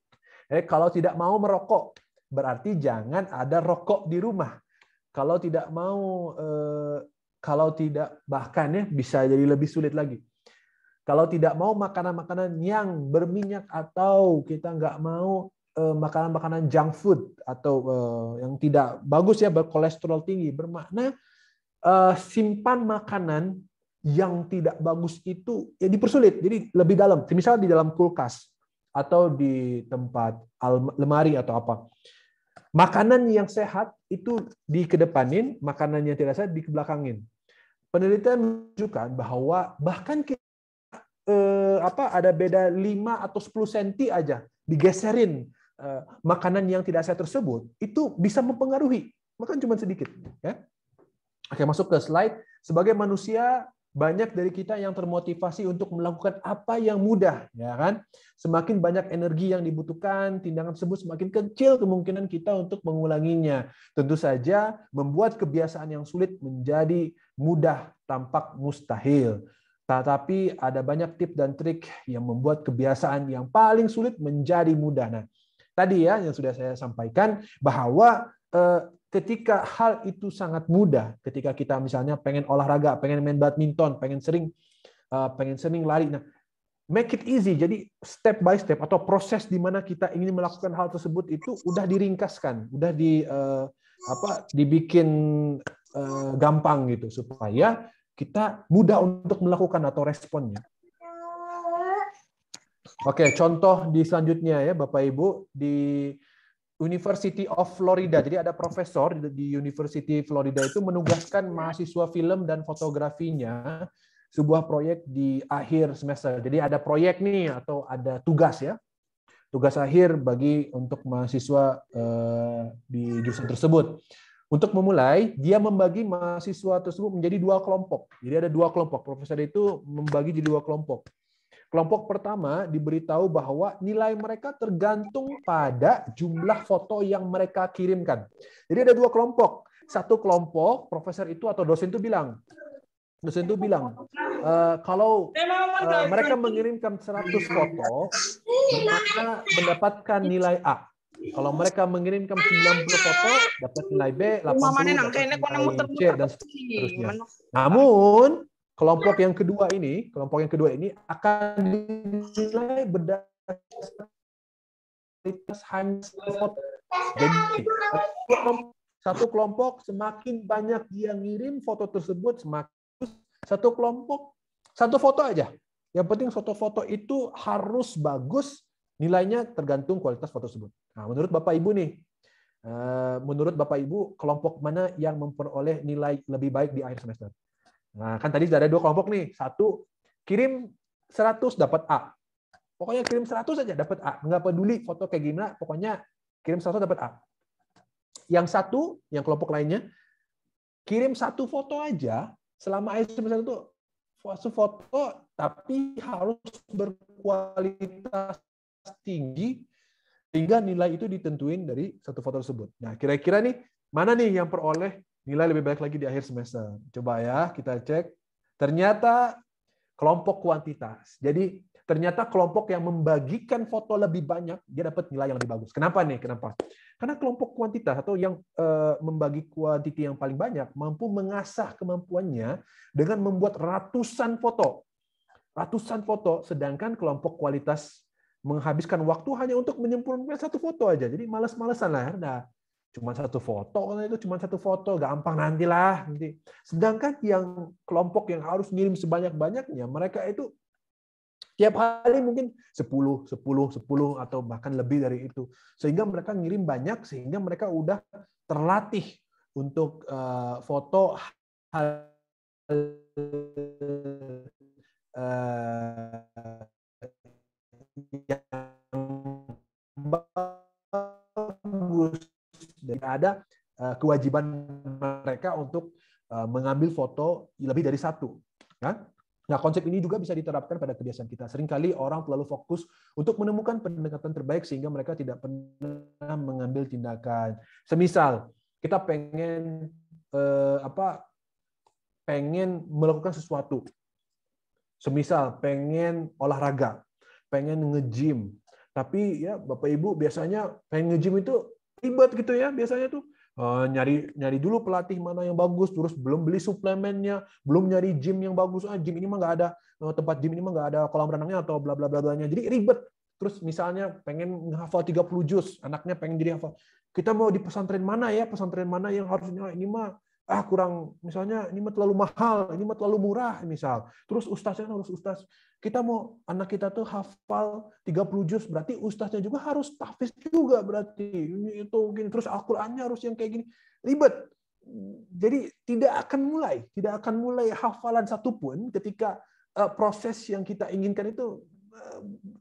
Kalau tidak mau merokok, berarti jangan ada rokok di rumah. Kalau tidak mau, bahkan ya bisa jadi lebih sulit lagi. Kalau tidak mau makanan-makanan yang berminyak, atau kita nggak mau makanan-makanan junk food atau yang tidak bagus ya, berkolesterol tinggi, bermakna simpan makanan yang tidak bagus itu ya dipersulit, jadi lebih dalam, misal di dalam kulkas atau di tempat lemari atau apa. Makanan yang sehat itu dikedepanin, makanan yang tidak sehat dikebelakangin. Penelitian menunjukkan bahwa bahkan kita ada beda 5 atau 10 cm aja digeserin makanan yang tidak sehat tersebut, itu bisa mempengaruhi, bahkan cuma sedikit. Ya. Oke, masuk ke slide. Sebagai manusia, banyak dari kita yang termotivasi untuk melakukan apa yang mudah, ya kan? Semakin banyak energi yang dibutuhkan, tindakan tersebut semakin kecil kemungkinan kita untuk mengulanginya. Tentu saja, membuat kebiasaan yang sulit menjadi mudah tampak mustahil. Tetapi ada banyak tips dan trik yang membuat kebiasaan yang paling sulit menjadi mudah. Nah, tadi ya yang sudah saya sampaikan bahwa ketika hal itu sangat mudah, ketika kita misalnya pengen olahraga, pengen main badminton, pengen sering lari, nah make it easy. Jadi step by step atau proses di mana kita ingin melakukan hal tersebut itu udah diringkaskan, udah dibikin gampang gitu supaya kita mudah untuk melakukan atau responnya. Oke, contoh di selanjutnya ya Bapak Ibu, di University of Florida. Jadi ada profesor di University Florida itu menugaskan mahasiswa film dan fotografinya sebuah proyek di akhir semester. Jadi ada proyek nih atau ada tugas ya. Tugas akhir untuk mahasiswa di jurusan tersebut. Untuk memulai, dia membagi mahasiswa tersebut menjadi 2 kelompok. Jadi ada 2 kelompok. Profesor itu membagi jadi 2 kelompok. Kelompok pertama diberitahu bahwa nilai mereka tergantung pada jumlah foto yang mereka kirimkan. Jadi ada 2 kelompok. Satu kelompok, profesor itu atau dosen itu bilang, kalau mereka mengirimkan 100 foto, maka mendapatkan nilai A. Kalau mereka mengirimkan 90 foto, dapat nilai B, 80 dapat nilai C, dan seterusnya. Namun, kelompok yang kedua ini akan dinilai berdasarkan hanya foto. Jadi, Satu kelompok semakin banyak dia ngirim foto tersebut, semakin satu kelompok satu foto aja. Yang penting foto-foto itu harus bagus, nilainya tergantung kualitas foto tersebut. Nah, menurut Bapak Ibu nih, menurut Bapak Ibu kelompok mana yang memperoleh nilai lebih baik di akhir semester? Nah, kan tadi ada 2 kelompok nih. Satu kirim 100 dapat A. Pokoknya kirim 100 aja dapat A. Nggak peduli foto kayak gimana, pokoknya kirim 100 dapat A. Yang satu, yang kelompok lainnya, kirim 1 foto aja selama akhir semester itu foto, tapi harus berkualitas tinggi sehingga nilai itu ditentuin dari 1 foto tersebut. Nah, kira-kira nih mana nih yang peroleh nilai lebih baik lagi di akhir semester? Coba ya kita cek. Ternyata kelompok kuantitas. Jadi ternyata kelompok yang membagikan foto lebih banyak dia dapat nilai yang lebih bagus. Kenapa nih? Kenapa? Karena kelompok kuantitas atau yang membagi kuantiti yang paling banyak mampu mengasah kemampuannya dengan membuat ratusan foto. Ratusan foto, sedangkan kelompok kualitas menghabiskan waktu hanya untuk menyempurnakan 1 foto aja. Jadi males-malesan lah. Nah, cuma 1 foto, karena itu cuma 1 foto, gampang nantilah. Nanti. Sedangkan yang kelompok yang harus ngirim sebanyak-banyaknya, mereka itu tiap hari mungkin 10, 10, 10, atau bahkan lebih dari itu. Sehingga mereka ngirim banyak, sehingga mereka udah terlatih untuk foto hal yang bagus. Dan ada kewajiban mereka untuk mengambil foto lebih dari 1. Nah, konsep ini juga bisa diterapkan pada kebiasaan kita. Seringkali orang terlalu fokus untuk menemukan pendekatan terbaik sehingga mereka tidak pernah mengambil tindakan. Semisal kita pengen pengen melakukan sesuatu. Semisal pengen olahraga, pengen nge-gym. Tapi ya Bapak Ibu biasanya pengen nge-gym itu ribet gitu ya, biasanya tuh nyari dulu pelatih mana yang bagus, terus belum beli suplemennya, belum nyari gym yang bagus. Gym ini mah nggak ada, tempat gym ini mah nggak ada kolam renangnya atau bla bla bla blanya. Jadi ribet. Terus misalnya pengen hafal 30 juz, anaknya pengen jadi hafal. Kita mau di pesantren mana ya? Pesantren mana yang harusnya ini mah kurang, misalnya ini mah terlalu mahal, ini mah terlalu murah misal. Terus ustaznya harus ustaz. Kita mau anak kita tuh hafal 30 juz, berarti ustaznya juga harus tahfiz juga berarti. Ini itu gini, terus Al-Qur'annya harus yang kayak gini. Ribet. Jadi tidak akan mulai hafalan satupun ketika proses yang kita inginkan itu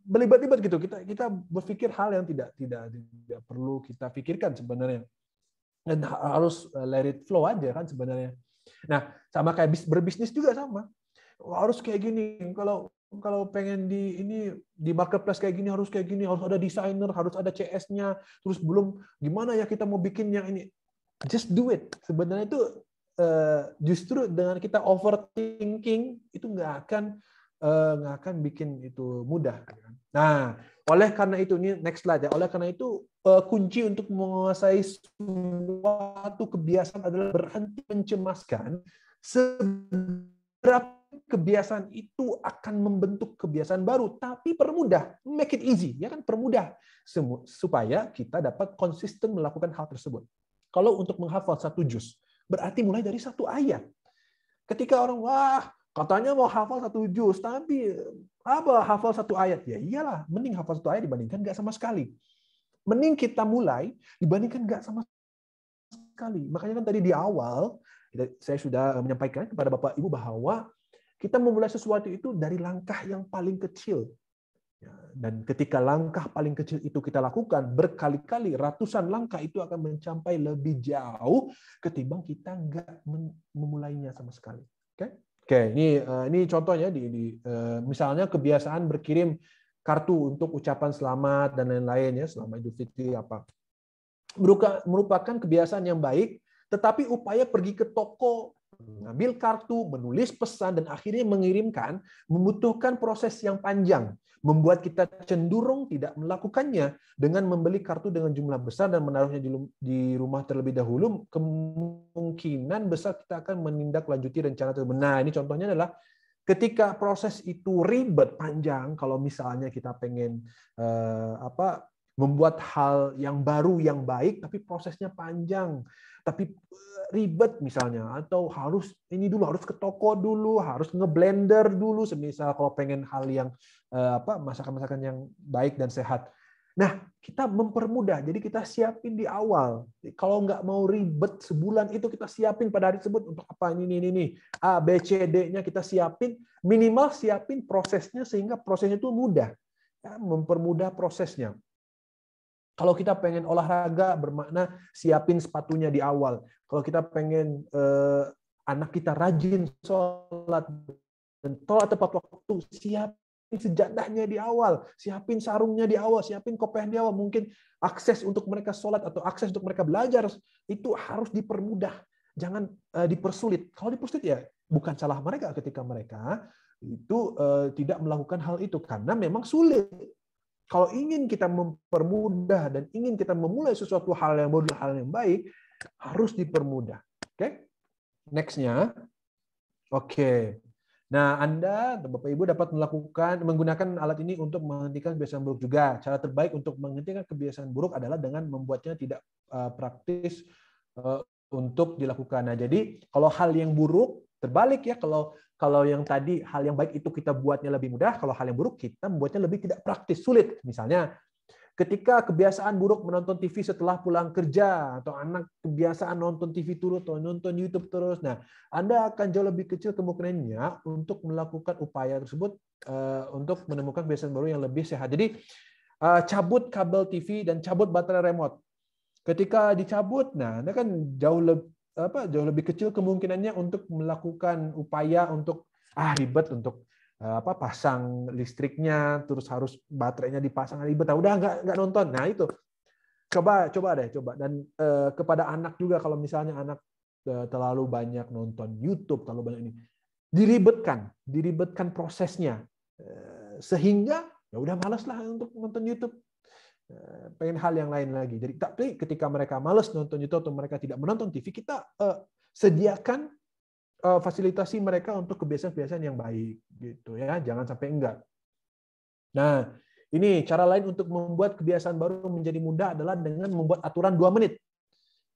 berlibat-libat gitu. Kita berpikir hal yang tidak perlu kita pikirkan sebenarnya. Dan harus let it flow aja kan sebenarnya. Nah, sama kayak berbisnis juga sama. Harus kayak gini. Kalau pengen di marketplace kayak gini, harus ada desainer, harus ada CS-nya, terus belum gimana ya kita mau bikin yang ini. Just do it. Sebenarnya itu justru dengan kita overthinking itu nggak akan bikin itu mudah. Nah, oleh karena itu, ini next slide ya. Oleh karena itu kunci untuk menguasai suatu kebiasaan adalah berhenti mencemaskan seberapa kebiasaan itu akan membentuk kebiasaan baru, tapi permudah, make it easy, ya kan, permudah supaya kita dapat konsisten melakukan hal tersebut. Kalau untuk menghafal 1 juz, berarti mulai dari 1 ayat. Ketika orang katanya mau hafal 1 juz, tapi hafal 1 ayat, ya iyalah, mending hafal 1 ayat dibandingkan nggak sama sekali. Mending kita mulai dibandingkan nggak sama sekali. Makanya kan tadi di awal saya sudah menyampaikan kepada Bapak Ibu bahwa kita memulai sesuatu itu dari langkah yang paling kecil. Dan ketika langkah paling kecil itu kita lakukan berkali-kali, ratusan langkah itu akan mencapai lebih jauh ketimbang kita nggak memulainya sama sekali. Oke, ini contohnya misalnya kebiasaan berkirim kartu untuk ucapan selamat dan lain-lain ya, selama Idul Fitri apa. Merupakan kebiasaan yang baik, tetapi upaya pergi ke toko, mengambil kartu, menulis pesan, dan akhirnya mengirimkan membutuhkan proses yang panjang, membuat kita cenderung tidak melakukannya dengan membeli kartu dengan jumlah besar dan menaruhnya di rumah terlebih dahulu. Kemungkinan besar kita akan menindaklanjuti rencana tersebut. Nah, ini contohnya adalah ketika proses itu ribet, panjang, kalau misalnya kita pengen membuat hal yang baru, yang baik, tapi prosesnya panjang, tapi ribet misalnya, atau harus ini dulu, harus ke toko dulu, harus ngeblender dulu, semisal kalau pengen hal yang masakan-masakan yang baik dan sehat. Nah, kita mempermudah, jadi kita siapin di awal. Kalau nggak mau ribet sebulan itu kita siapin pada hari tersebut untuk apa ini, A, B, C, D-nya kita siapin, minimal siapin prosesnya sehingga prosesnya itu mudah, ya, mempermudah prosesnya. Kalau kita pengen olahraga bermakna siapin sepatunya di awal. Kalau kita pengen anak kita rajin sholat dan sholat tepat waktu, siapin sejadahnya di awal, siapin sarungnya di awal, siapin kopiah di awal. Mungkin akses untuk mereka sholat atau akses untuk mereka belajar itu harus dipermudah, jangan dipersulit. Kalau dipersulit ya bukan salah mereka ketika mereka itu tidak melakukan hal itu karena memang sulit. Kalau ingin kita mempermudah dan ingin kita memulai sesuatu hal yang baru, hal yang baik, harus dipermudah. Oke? Next-nya. Oke. Nah, Anda, Bapak Ibu dapat menggunakan alat ini untuk menghentikan kebiasaan buruk juga. Cara terbaik untuk menghentikan kebiasaan buruk adalah dengan membuatnya tidak praktis untuk dilakukan. Nah, jadi kalau hal yang buruk, terbalik ya, kalau yang tadi hal yang baik itu kita buatnya lebih mudah, kalau hal yang buruk kita membuatnya lebih tidak praktis, sulit. Misalnya, ketika kebiasaan buruk menonton TV setelah pulang kerja, atau anak kebiasaan nonton TV terus atau nonton YouTube terus, nah Anda akan jauh lebih kecil kemungkinannya untuk melakukan upaya tersebut untuk menemukan kebiasaan baru yang lebih sehat. Jadi cabut kabel TV dan cabut baterai remote. Ketika dicabut, nah Anda kan jauh lebih kecil kemungkinannya untuk melakukan upaya untuk ribet untuk pasang listriknya, terus harus baterainya dipasang, ribet. Udah nggak nonton. Nah itu coba deh. Dan kepada anak juga, kalau misalnya anak terlalu banyak nonton YouTube, terlalu banyak ini, diribetkan prosesnya sehingga ya udah malas lah untuk nonton YouTube. Pengen hal yang lain lagi. Jadi tapi ketika mereka malas nonton YouTube atau mereka tidak menonton TV, kita sediakan fasilitasi mereka untuk kebiasaan-kebiasaan yang baik gitu ya, jangan sampai enggak. Nah, ini cara lain untuk membuat kebiasaan baru menjadi mudah adalah dengan membuat aturan 2 menit.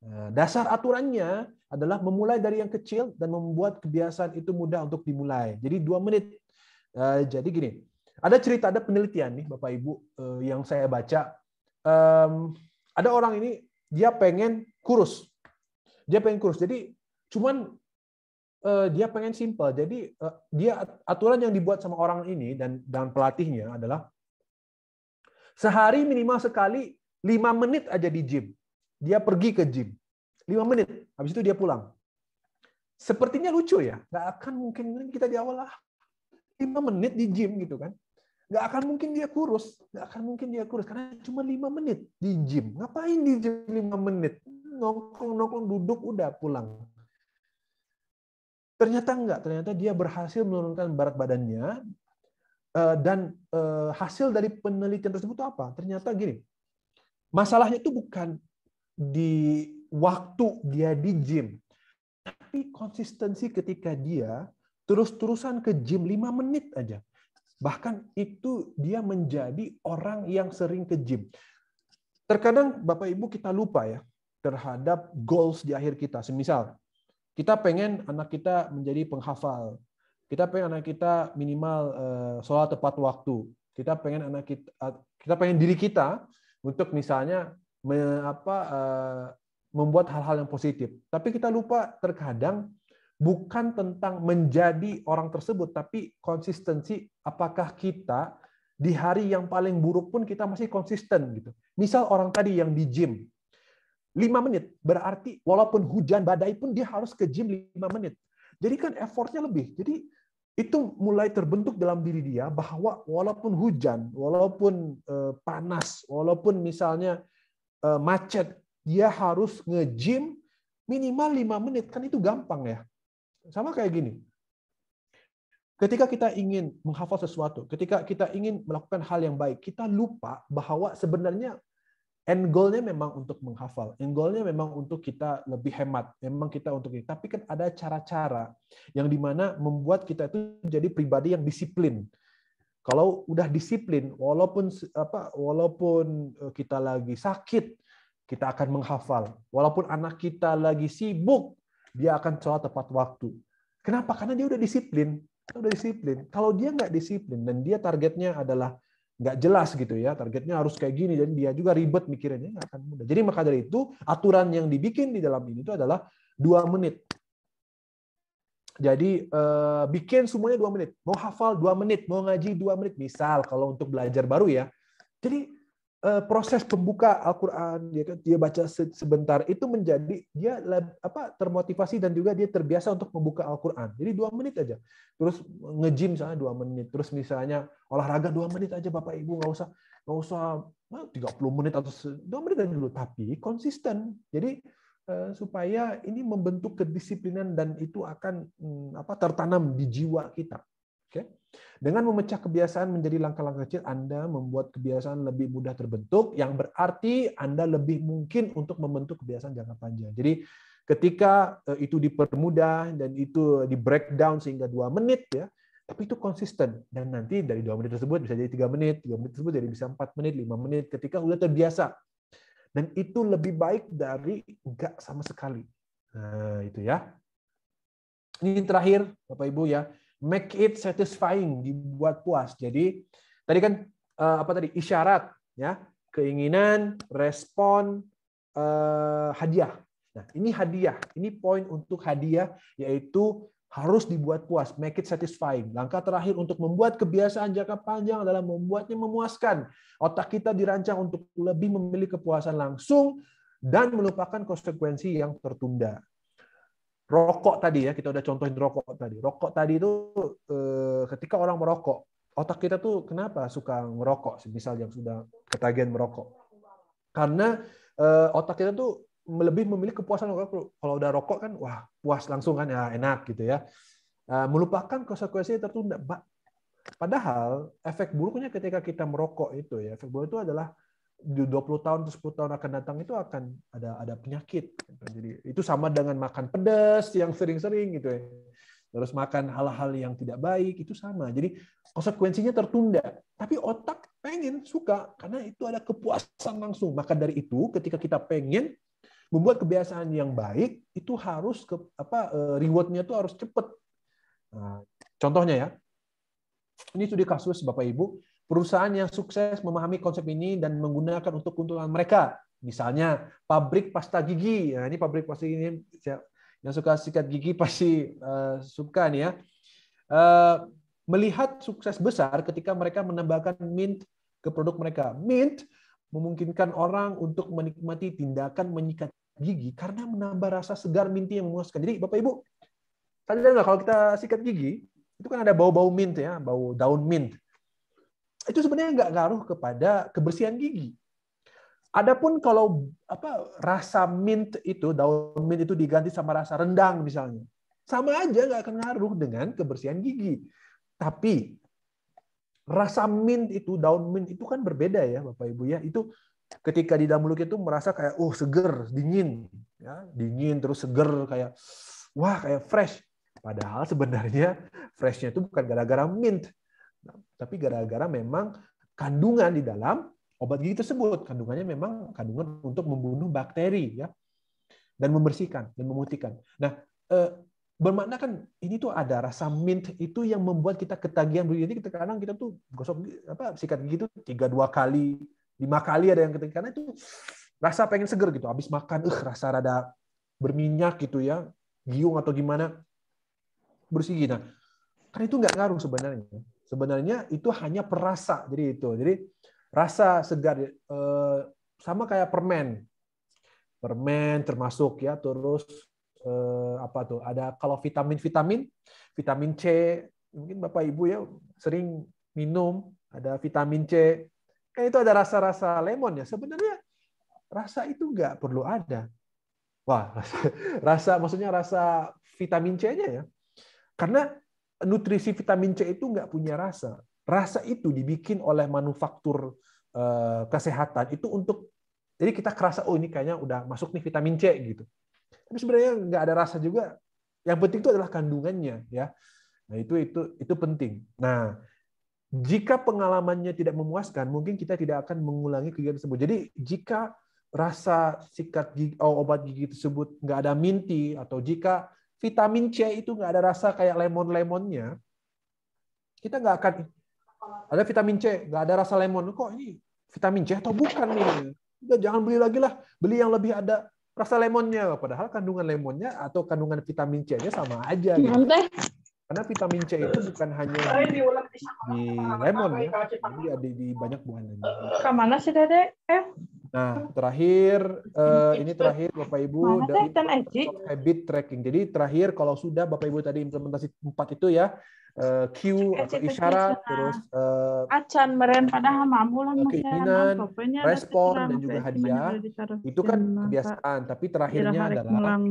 Nah, dasar aturannya adalah memulai dari yang kecil dan membuat kebiasaan itu mudah untuk dimulai. Jadi 2 menit. Jadi gini, ada penelitian nih Bapak Ibu yang saya baca. Ada orang ini dia pengen kurus. Jadi cuman dia pengen simple. Jadi dia aturan yang dibuat sama orang ini dan pelatihnya adalah sehari minimal sekali 5 menit aja di gym. Dia pergi ke gym 5 menit, habis itu dia pulang. Sepertinya lucu ya, nggak akan mungkin kita di awal 5 menit di gym gitu kan. Nggak akan mungkin dia kurus karena cuma 5 menit di gym. Ngapain di gym 5 menit? Nongkrong duduk udah pulang. Ternyata dia berhasil menurunkan berat badannya, dan hasil dari penelitian tersebut itu apa? Ternyata gini, masalahnya itu bukan di waktu dia di gym, tapi konsistensi ketika dia terus-terusan ke gym 5 menit aja. Bahkan itu dia menjadi orang yang sering ke gym. Terkadang Bapak Ibu kita lupa ya terhadap goals di akhir kita. Semisal, kita pengen anak kita menjadi penghafal. Kita pengen anak kita minimal sholat tepat waktu. Kita pengen diri kita untuk misalnya membuat hal-hal yang positif. Tapi kita lupa terkadang bukan tentang menjadi orang tersebut, tapi konsistensi. Apakah kita di hari yang paling buruk pun kita masih konsisten gitu. Misal orang tadi yang di gym 5 menit, berarti walaupun hujan badai pun dia harus ke gym 5 menit. Jadi kan effortnya lebih. Jadi itu mulai terbentuk dalam diri dia bahwa walaupun hujan, walaupun panas, walaupun misalnya macet, dia harus nge-gym minimal 5 menit. Kan itu gampang ya. Sama kayak gini. Ketika kita ingin menghafal sesuatu, ketika kita ingin melakukan hal yang baik, kita lupa bahwa sebenarnya end goal-nya memang untuk menghafal. End goal-nya memang untuk kita lebih hemat. Memang kita untuk itu. Tapi kan ada cara-cara yang dimana membuat kita itu jadi pribadi yang disiplin. Kalau udah disiplin, walaupun kita lagi sakit, kita akan menghafal. Walaupun anak kita lagi sibuk, dia akan sholat tepat waktu. Kenapa? Karena dia udah disiplin. Kalau dia nggak disiplin dan dia targetnya adalah nggak jelas gitu ya, targetnya harus kayak gini dan dia juga ribet mikirnya, nggak akan mudah. Jadi maka dari itu aturan yang dibikin di dalam ini itu adalah 2 menit. Jadi bikin semuanya 2 menit. Mau hafal 2 menit, mau ngaji 2 menit. Misal kalau untuk belajar baru ya. Jadi proses pembuka Al-Quran, dia baca sebentar, itu menjadi dia termotivasi dan juga dia terbiasa untuk membuka Al-Quran. Jadi 2 menit aja. Terus nge-gym misalnya 2 menit. Terus misalnya olahraga 2 menit aja Bapak Ibu, nggak usah 30 menit atau 2 menit aja dulu. Tapi konsisten. Jadi supaya ini membentuk kedisiplinan dan itu akan tertanam di jiwa kita. Oke. Dengan memecah kebiasaan menjadi langkah-langkah kecil, Anda membuat kebiasaan lebih mudah terbentuk, yang berarti Anda lebih mungkin untuk membentuk kebiasaan jangka panjang. Jadi ketika itu dipermudah dan itu di breakdown sehingga 2 menit ya, tapi itu konsisten dan nanti dari 2 menit tersebut bisa jadi 3 menit, 3 menit tersebut jadi bisa 4 menit, 5 menit ketika sudah terbiasa. Dan itu lebih baik dari enggak sama sekali. Nah, itu ya. Ini terakhir, Bapak Ibu ya. Make it satisfying, dibuat puas. Jadi, tadi kan isyarat ya, keinginan, respon, hadiah. Nah, ini hadiah. Ini poin untuk hadiah yaitu harus dibuat puas, make it satisfying. Langkah terakhir untuk membuat kebiasaan jangka panjang adalah membuatnya memuaskan. Otak kita dirancang untuk lebih memilih kepuasan langsung dan melupakan konsekuensi yang tertunda. Rokok tadi ya, kita udah contohin rokok tadi. Rokok tadi itu ketika orang merokok, otak kita tuh kenapa suka merokok? Misal yang sudah ketagihan merokok. Karena otak kita tuh lebih memilih kepuasan. Kalau udah rokok kan, wah puas langsung kan, ya enak gitu ya. Melupakan konsekuensi tertunda. Padahal efek buruknya ketika kita merokok itu ya, efek buruk itu adalah di 20 tahun atau 10 tahun akan datang itu akan ada penyakit. Jadi itu sama dengan makan pedas yang sering-sering gitu ya. Terus makan hal-hal yang tidak baik itu sama. Jadi konsekuensinya tertunda. Tapi otak pengen, suka karena itu ada kepuasan langsung. Maka dari itu ketika kita pengen membuat kebiasaan yang baik itu harus reward-nya itu harus cepat. Nah, contohnya ya, ini studi kasus Bapak Ibu, perusahaan yang sukses memahami konsep ini dan menggunakan untuk keuntungan mereka. Misalnya pabrik pasta gigi. Nah, ini pabrik pasta gigi yang suka sikat gigi pasti suka nih ya. Melihat sukses besar ketika mereka menambahkan mint ke produk mereka. Mint memungkinkan orang untuk menikmati tindakan menyikat gigi karena menambah rasa segar minty yang memuaskan. Jadi Bapak Ibu, sadar nggak kalau kita sikat gigi, itu kan ada bau-bau mint ya, bau daun mint. Itu sebenarnya nggak ngaruh kepada kebersihan gigi. Adapun kalau rasa mint itu, daun mint itu diganti sama rasa rendang misalnya, sama aja nggak akan ngaruh dengan kebersihan gigi. Tapi rasa mint itu, daun mint itu kan berbeda ya Bapak Ibu ya. Itu ketika di dalam mulut itu merasa kayak seger, dingin, ya, dingin terus seger kayak wah kayak fresh. Padahal sebenarnya freshnya itu bukan gara-gara mint, tapi gara-gara memang kandungan di dalam obat gigi tersebut. Kandungannya memang kandungan untuk membunuh bakteri ya, dan membersihkan dan memutihkan. Nah, bermakna kan ini tuh ada rasa mint itu yang membuat kita ketagihan. Jadi kadang kita tuh gosok sikat gigi itu 3-2 kali, 5 kali ada yang ketika, karena itu rasa pengen seger gitu. Habis makan, rasa rada berminyak gitu ya, giung atau gimana, bersih gitu. Nah, kan itu nggak ngaruh sebenarnya. Sebenarnya itu hanya perasa. Jadi rasa segar sama kayak permen. Permen termasuk ya, terus ada kalau vitamin C, mungkin Bapak Ibu ya sering minum, ada vitamin C. Kan itu ada rasa-rasa lemon ya. Sebenarnya rasa itu nggak perlu ada. Wah, maksudnya rasa vitamin C aja ya. Karena nutrisi vitamin C itu nggak punya rasa. Rasa itu dibikin oleh manufaktur kesehatan itu untuk, jadi kita kerasa ini kayaknya udah masuk nih vitamin C gitu. Tapi sebenarnya nggak ada rasa juga. Yang penting itu adalah kandungannya ya. Nah itu penting. Nah jika pengalamannya tidak memuaskan, mungkin kita tidak akan mengulangi kegiatan tersebut. Jadi jika rasa sikat gigi, obat gigi tersebut nggak ada minty, atau jika vitamin C itu nggak ada rasa kayak lemon-lemonnya, kita nggak akan ada vitamin C, nggak ada rasa lemon. Kok ini vitamin C atau bukan nih? Udah, jangan beli lagi lah, beli yang lebih ada rasa lemonnya. Padahal kandungan lemonnya atau kandungan vitamin C-nya sama aja. Gitu. Karena vitamin C itu bukan hanya di lemon ya, jadi ada di banyak buah lainnya. Kemana sih Dedek? Nah, terakhir ini terakhir Bapak Ibu dari habit tracking. Jadi terakhir kalau sudah Bapak Ibu tadi implementasi 4 itu ya, cue atau isyarat, terus acan meren pada mamulan keinginan, respon, dan juga hadiah. Itu kan kebiasaan, tapi terakhirnya adalah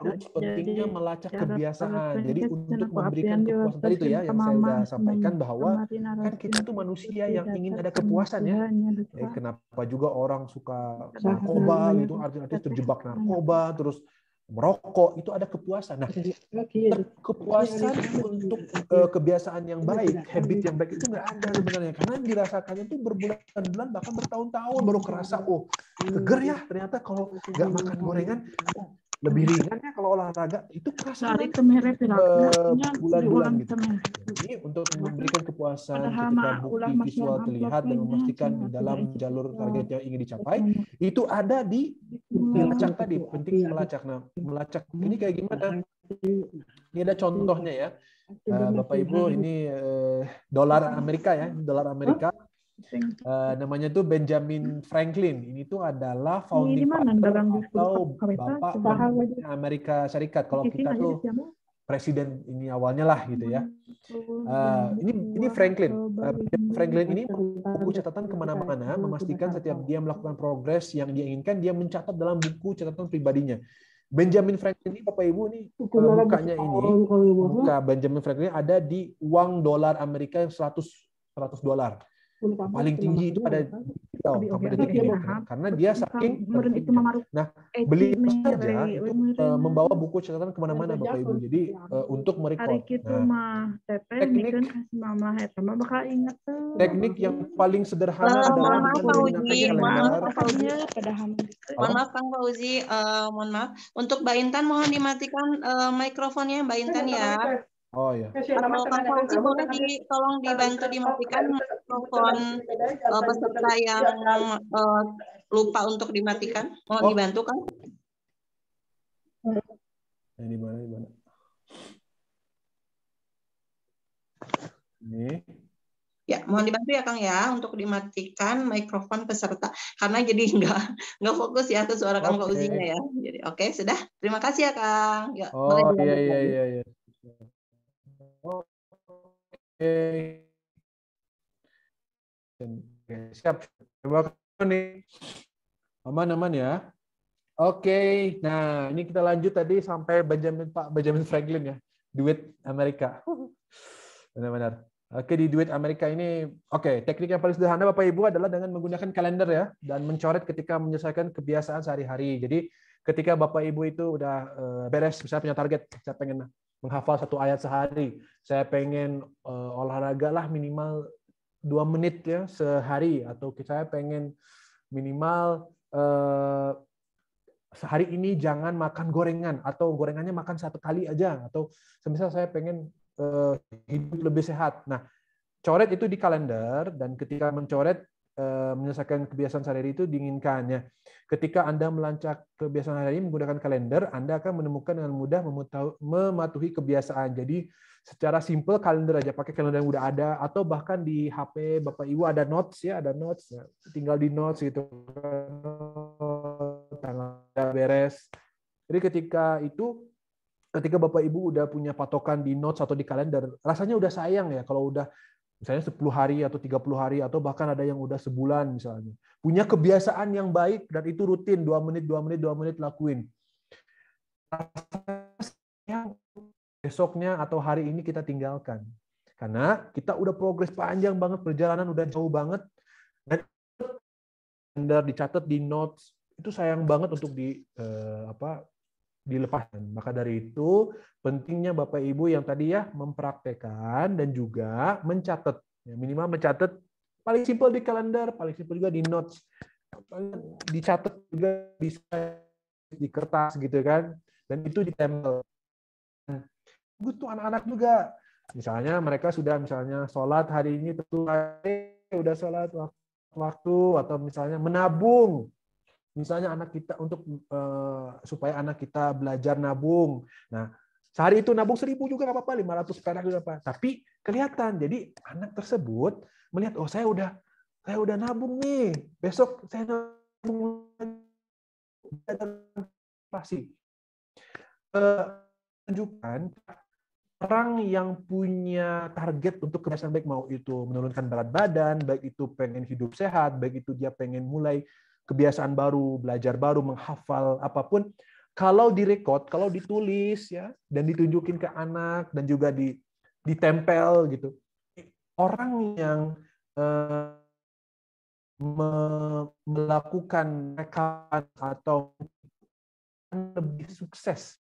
harus pentingnya melacak kebiasaan. Jadi untuk memberikan kepuasan tadi itu ya, yang saya sudah sampaikan bahwa kan kita tuh manusia yang ingin ada kepuasan ya. Kenapa juga orang suka narkoba gitu, artis terjebak narkoba, terus merokok, itu ada kepuasan. Nah, kepuasan untuk kebiasaan yang baik, habit yang baik itu nggak ada sebenarnya, karena dirasakannya itu berbulan-bulan bahkan bertahun-tahun baru kerasa, oh seger ya ternyata kalau nggak makan gorengan, lebih ringan ya kalau olahraga, itu kerasa bulan-bulan gitu. Jadi untuk memberikan kepuasan ketika bukti visual terlihat dan memastikan di dalam jalur target yang ingin dicapai, itu ada di melacak tadi, penting melacak. Nah, melacak ini kayak gimana? Ini ada contohnya ya, Bapak Ibu, ini dolar Amerika ya, dolar Amerika. Namanya tuh Benjamin Franklin. Ini tuh adalah founding father atau bapak Amerika Serikat. Kalau kita tuh presiden ini awalnya lah gitu ya. Ini Franklin. Franklin ini buku catatan kemana-mana, memastikan setiap dia melakukan progres yang dia inginkan, dia mencatat dalam buku catatan pribadinya. Benjamin Franklin ini, Bapak Ibu, ini mukanya ini, muka Benjamin Franklin ada di uang dolar Amerika yang 100 dolar. Paling tinggi itu ada sampai detik ini, karena dia saking tertibnya. Nah, beli saja itu membawa buku catatan kemana-mana Bapak Ibu, jadi untuk merekod. Nah, teknik yang paling sederhana adalah menggunakan kalender. Mohon maaf Kang Fauzi, mohon maaf untuk Mbak Intan, mohon dimatikan mikrofonnya Mbak Intan ya. Oh ya. Atau Kang Fauzi boleh tolong dibantu dimatikan mikrofon peserta yang lupa untuk dimatikan. Mohon dibantu Kang. Di mana? Ini. Ya, mohon dibantu ya Kang ya untuk dimatikan mikrofon peserta karena jadi nggak fokus ya ke suara Kang Fauzinya ya. Jadi oke, sudah. Terima kasih ya Kang. Ya, oh iya. Oke. Siap. Terima kasih nih. Aman ya. Oke. Nah, ini kita lanjut tadi sampai Pak Benjamin Franklin ya. Duit Amerika. Benar-benar. Oke, di duit Amerika ini, oke, teknik yang paling sederhana Bapak Ibu adalah dengan menggunakan kalender ya, dan mencoret ketika menyelesaikan kebiasaan sehari-hari. Jadi ketika Bapak Ibu itu udah beres, misalnya punya target, saya pengen menghafal 1 ayat sehari, saya pengen olahraga lah minimal 2 menit ya sehari, atau saya pengen minimal sehari ini jangan makan gorengan, atau gorengannya makan 1 kali aja, atau semisal saya pengen hidup lebih sehat. Nah, coret itu di kalender, dan ketika mencoret menyelesaikan kebiasaan sehari-hari itu diinginkannya. Ketika Anda melacak kebiasaan hari-hari menggunakan kalender, Anda akan menemukan dengan mudah mematuhi kebiasaan. Jadi secara simple kalender aja, pakai kalender yang udah ada, atau bahkan di HP Bapak Ibu ada notes ya, ada notes, tinggal di notes gitu, tanggal beres. Jadi ketika Bapak Ibu udah punya patokan di notes atau di kalender, rasanya udah sayang ya kalau udah misalnya 10 hari atau 30 hari atau bahkan ada yang udah sebulan misalnya. Punya kebiasaan yang baik dan itu rutin 2 menit lakuin. Besoknya atau hari ini kita tinggalkan. Karena kita udah progres panjang banget, perjalanan udah jauh banget, dan kalender dicatat di notes, itu sayang banget untuk dilepaskan. Maka dari itu pentingnya Bapak Ibu yang tadi ya mempraktekkan dan juga mencatat. Ya, minimal mencatat, paling simpel di kalender, paling simpel juga di notes. Dicatat juga bisa di kertas gitu kan. Dan itu ditempel. Butuh anak-anak juga. Misalnya mereka sudah misalnya sholat hari ini tentu udah sholat waktu, atau misalnya menabung. Misalnya anak kita untuk supaya anak kita belajar nabung. Nah, sehari itu nabung 1.000 juga nggak apa-apa, 500 perak juga apa. Tapi kelihatan. Jadi anak tersebut melihat, oh saya udah nabung nih. Besok saya nabung pasti. Tunjukkan orang yang punya target untuk kebiasaan baik, mau itu menurunkan berat badan, baik itu pengen hidup sehat, baik itu dia pengen mulai kebiasaan baru, belajar baru, menghafal apapun, kalau direkod, kalau ditulis ya dan ditunjukin ke anak dan juga ditempel gitu, orang yang melakukan rekaman atau lebih sukses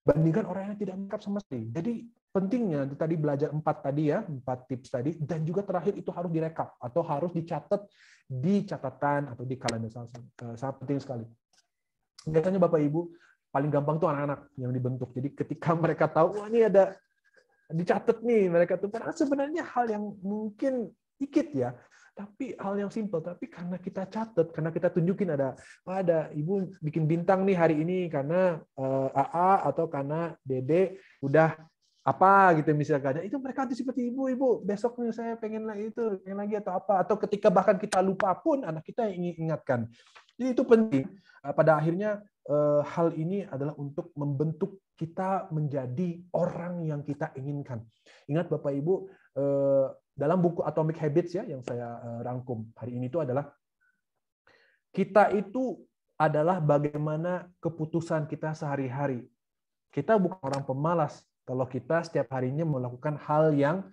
bandingkan orang yang tidak makeup sama sekali. Jadi pentingnya tadi belajar 4 tips tadi, dan juga terakhir itu harus direkap atau harus dicatat di catatan atau di kalender. Sangat penting sekali. Biasanya Bapak Ibu paling gampang tuh anak-anak yang dibentuk. Jadi ketika mereka tahu, wah ini ada dicatat nih, mereka tuh sebenarnya hal yang mungkin dikit ya, tapi hal yang simpel, tapi karena kita catat, karena kita tunjukin ada ibu bikin bintang nih hari ini karena AA atau karena Dede udah apa gitu misalkan, itu mereka nanti seperti ibu besok nih saya pengen lagi atau apa, atau ketika bahkan kita lupa pun anak kita ingatkan. Jadi itu penting. Pada akhirnya hal ini adalah untuk membentuk kita menjadi orang yang kita inginkan. Ingat Bapak Ibu, dalam buku Atomic Habits ya yang saya rangkum hari ini itu adalah kita itu adalah bagaimana keputusan kita sehari-hari. Kita bukan orang pemalas kalau kita setiap harinya melakukan hal yang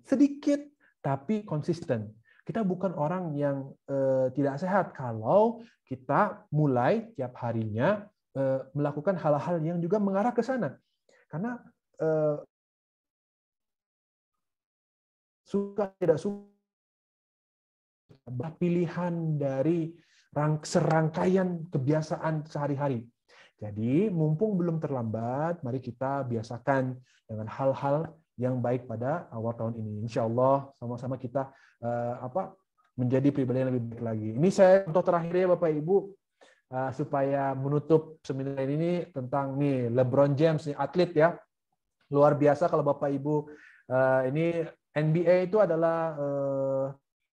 sedikit tapi konsisten. Kita bukan orang yang tidak sehat kalau kita mulai tiap harinya melakukan hal-hal yang juga mengarah ke sana. Karena suka tidak suka pilihan dari serangkaian kebiasaan sehari-hari. Jadi mumpung belum terlambat, mari kita biasakan dengan hal-hal yang baik pada awal tahun ini. Insya Allah sama-sama kita menjadi pribadi yang lebih baik lagi. Ini saya contoh terakhirnya Bapak Ibu supaya menutup seminar ini tentang nih LeBron James, nih atlet ya, luar biasa. Kalau Bapak Ibu ini NBA itu adalah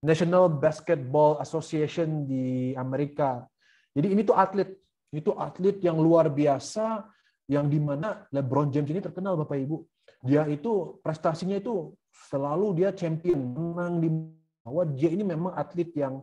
National Basketball Association di Amerika. Jadi ini tuh atlet yang luar biasa, yang dimana LeBron James ini terkenal Bapak Ibu. Dia itu prestasinya itu selalu dia champion, menang di bawah. Dia ini memang atlet yang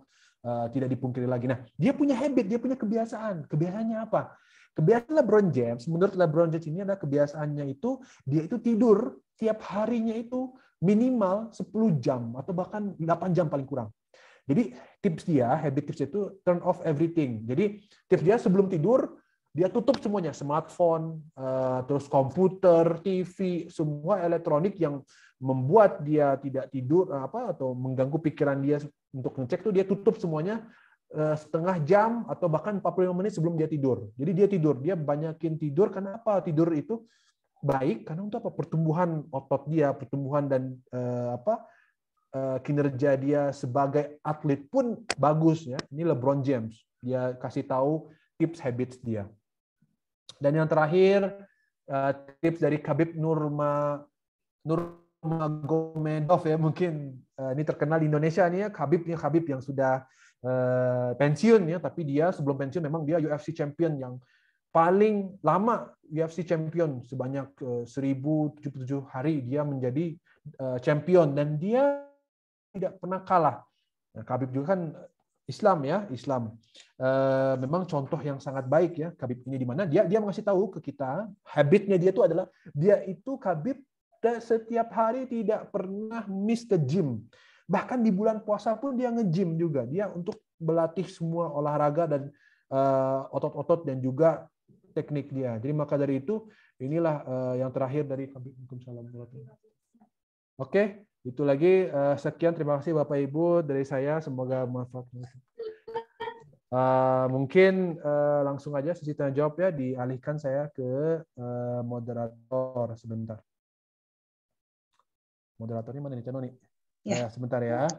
tidak dipungkiri lagi. Nah, dia punya habit, dia punya kebiasaan. Kebiasaannya apa? Kebiasaan LeBron James, menurut LeBron James ini ada kebiasaannya itu, dia itu tidur tiap harinya itu minimal 10 jam atau bahkan 8 jam paling kurang. Jadi tips dia, habit tips itu turn off everything. Jadi tips dia sebelum tidur, dia tutup semuanya, smartphone, terus komputer, TV, semua elektronik yang membuat dia tidak tidur atau mengganggu pikiran dia untuk ngecek tuh dia tutup semuanya setengah jam atau bahkan 45 menit sebelum dia tidur. Jadi dia banyakin tidur. Karena apa? Tidur itu baik karena untuk apa? Pertumbuhan otot dia, pertumbuhan dan kinerja dia sebagai atlet pun bagus ya. Ini LeBron James. Dia kasih tahu tips habits dia. Dan yang terakhir tips dari Khabib Nurmagomedov ya, mungkin ini terkenal di Indonesia nih ya, Khabib yang sudah pensiun ya, tapi dia sebelum pensiun memang dia UFC champion yang paling lama UFC champion, sebanyak 1077 hari dia menjadi champion dan dia tidak pernah kalah. Nah, Khabib juga kan Islam ya, Islam. Memang contoh yang sangat baik ya Khabib ini, di mana dia mengasih tahu ke kita habitnya dia itu adalah Khabib setiap hari tidak pernah miss the gym. Bahkan di bulan puasa pun dia nge-gym juga. Dia untuk berlatih semua olahraga dan otot-otot dan juga teknik dia. Jadi maka dari itu inilah yang terakhir dari Khabib. Oke, Itu lagi sekian, terima kasih Bapak Ibu dari saya, semoga bermanfaat. Mungkin langsung aja sesi tanya jawab ya, dialihkan saya ke moderator sebentar. Moderatornya mana nih, Cano nih? Ya. Sebentar ya.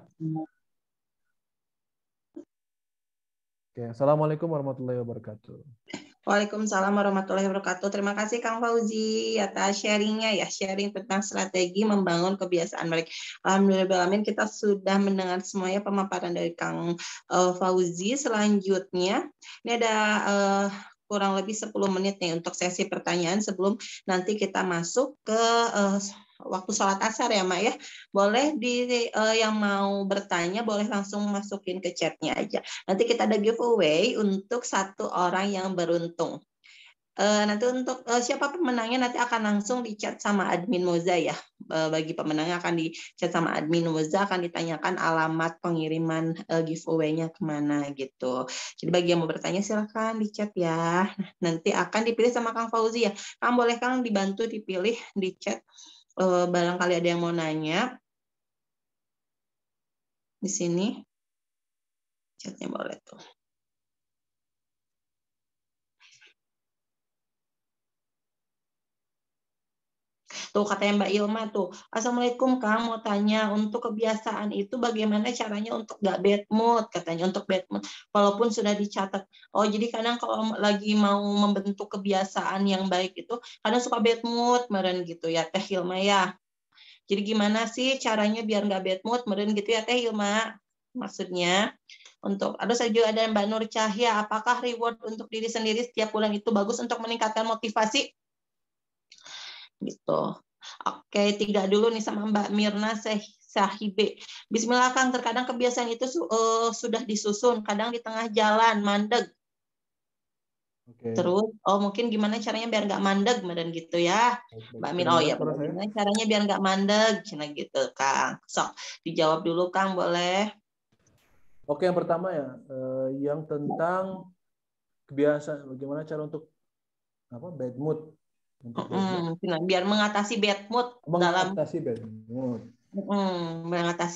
Oke, Assalamualaikum warahmatullahi wabarakatuh. Waalaikumsalam warahmatullahi wabarakatuh. Terima kasih Kang Fauzi atas sharingnya ya, sharing tentang strategi membangun kebiasaan baik. Alhamdulillah kita sudah mendengar semuanya pemaparan dari Kang Fauzi. Selanjutnya ini ada kurang lebih 10 menit nih untuk sesi pertanyaan sebelum nanti kita masuk ke waktu sholat asar ya Mak ya. Boleh yang mau bertanya boleh langsung masukin ke chatnya aja. Nanti kita ada giveaway untuk 1 orang yang beruntung. Nanti untuk siapa pemenangnya nanti akan langsung di chat sama admin Moza ya. Bagi pemenangnya akan di chat sama admin Moza, akan ditanyakan alamat pengiriman giveaway-nya kemana gitu. Jadi bagi yang mau bertanya silahkan di chat ya. Nanti akan dipilih sama Kang Fauzi ya. Kang boleh Kang dibantu dipilih di chat. Barangkali ada yang mau nanya. Di sini chatnya boleh tuh. Tuh katanya Mbak Ilma tuh, Assalamualaikum Kang, mau tanya untuk kebiasaan itu bagaimana caranya untuk nggak bad mood, katanya untuk bad mood, walaupun sudah dicatat. Oh jadi kadang kalau lagi mau membentuk kebiasaan yang baik itu, kadang suka bad mood, meren gitu ya Teh Ilma ya. Jadi gimana sih caranya biar nggak bad mood, meren gitu ya Teh Ilma? Maksudnya, saya juga ada Mbak Nur Cahya, apakah reward untuk diri sendiri setiap bulan itu bagus untuk meningkatkan motivasi? Gitu. Oke, 3 dulu nih sama Mbak Mirna Sahibe. Bismillah Kang, terkadang kebiasaan itu sudah disusun, kadang di tengah jalan mandeg. Oke. Terus, mungkin gimana caranya biar nggak mandeg, meren gitu ya, Mbak Mir. Oh ya, gimana caranya biar nggak mandeg, cina gitu Kang. Sok, dijawab dulu Kang, boleh. Oke, yang pertama ya, yang tentang kebiasaan, bagaimana cara untuk bad mood. Biar mengatasi bad mood mengatasi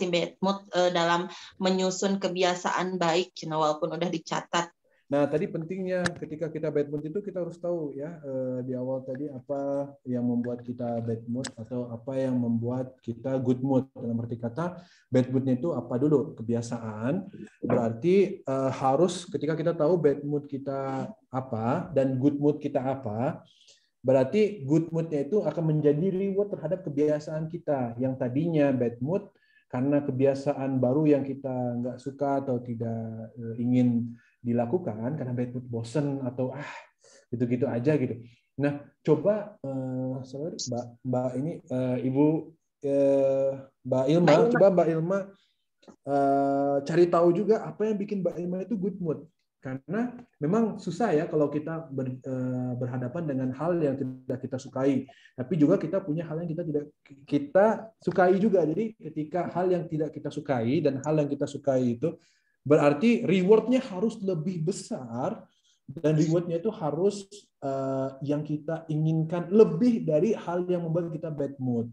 bad mood dalam menyusun kebiasaan baik, walaupun udah dicatat. Nah, tadi pentingnya ketika kita bad mood itu kita harus tahu ya di awal tadi apa yang membuat kita bad mood atau apa yang membuat kita good mood. Dalam arti kata bad moodnya itu apa dulu? Kebiasaan. Berarti harus ketika kita tahu bad mood kita apa dan good mood kita apa, berarti good moodnya itu akan menjadi reward terhadap kebiasaan kita yang tadinya bad mood karena kebiasaan baru yang kita nggak suka atau tidak ingin dilakukan karena bad mood, bosen atau gitu-gitu aja gitu. Nah, coba Mbak ini Mbak Ilma, coba Mbak Ilma cari tahu juga apa yang bikin Mbak Ilma itu good mood. Karena memang susah ya kalau kita berhadapan dengan hal yang tidak kita sukai. Tapi juga kita punya hal yang tidak kita sukai juga. Jadi ketika hal yang tidak kita sukai dan hal yang kita sukai itu berarti reward-nya harus lebih besar dan reward-nya itu harus yang kita inginkan lebih dari hal yang membuat kita bad mood.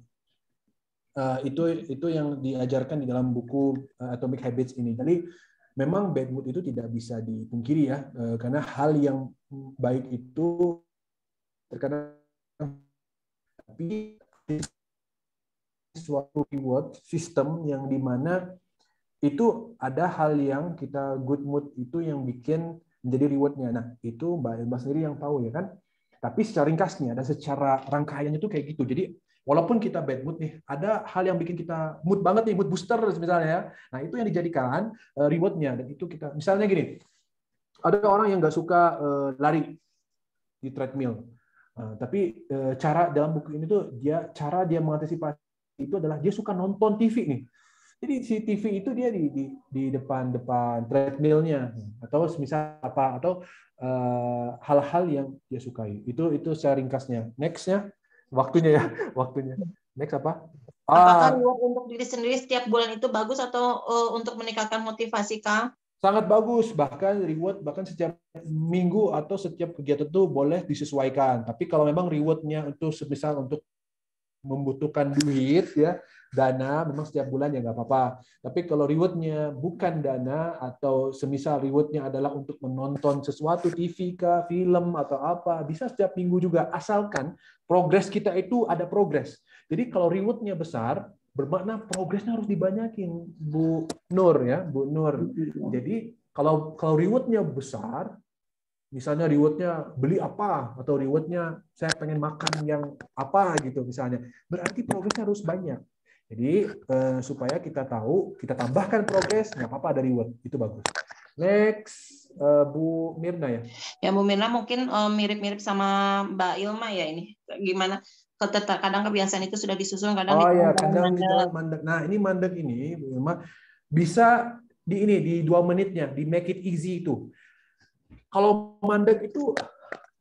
Itu yang diajarkan di dalam buku Atomic Habits ini. Jadi memang bad mood itu tidak bisa dipungkiri ya, karena hal yang baik itu terkadang tapi suatu reward sistem yang dimana itu ada hal yang kita good mood itu yang bikin menjadi reward-nya. Nah, itu Mbak Ilma sendiri yang tahu ya kan. Tapi secara ringkasnya dan secara rangkaiannya itu kayak gitu. Jadi walaupun kita bad mood nih, ada hal yang bikin kita mood banget nih, mood booster misalnya ya. Nah, itu yang dijadikan reward-nya. Dan itu kita, misalnya gini, ada orang yang nggak suka lari di treadmill. Tapi cara dalam buku ini tuh cara dia mengantisipasi itu adalah dia suka nonton TV nih. Jadi si TV itu dia di depan treadmill-nya atau misal apa atau hal-hal yang dia sukai. Itu secara ringkasnya. Next-nya waktunya. Next apa? Apakah reward untuk diri sendiri setiap bulan itu bagus atau untuk meningkatkan motivasi, Kang? Sangat bagus, bahkan reward setiap minggu atau setiap kegiatan itu boleh disesuaikan. Tapi kalau memang reward-nya itu semisal untuk membutuhkan duit ya, dana, memang setiap bulan ya nggak apa-apa. Tapi kalau rewardnya bukan dana atau semisal rewardnya adalah untuk menonton sesuatu TV kah, film atau apa, bisa setiap minggu juga, asalkan progres kita itu ada progres. Jadi kalau rewardnya besar, bermakna progresnya harus dibanyakin, Bu Nur ya, Bu Nur. Jadi kalau rewardnya besar, misalnya rewardnya beli apa, atau rewardnya saya pengen makan yang apa gitu misalnya, berarti progresnya harus banyak. Jadi supaya kita tahu, kita tambahkan progres, nggak apa-apa ada reward, itu bagus. Next, Bu Mirna ya. Ya Bu Mirna mungkin mirip-mirip sama Mbak Ilma ya ini. Gimana? Kadang kebiasaan itu sudah disusun, kadang ya, kadang di tengah mandek. Nah ini mandek ini, Bu Irma, bisa di 2 menitnya, di make it easy itu. Kalau mandek itu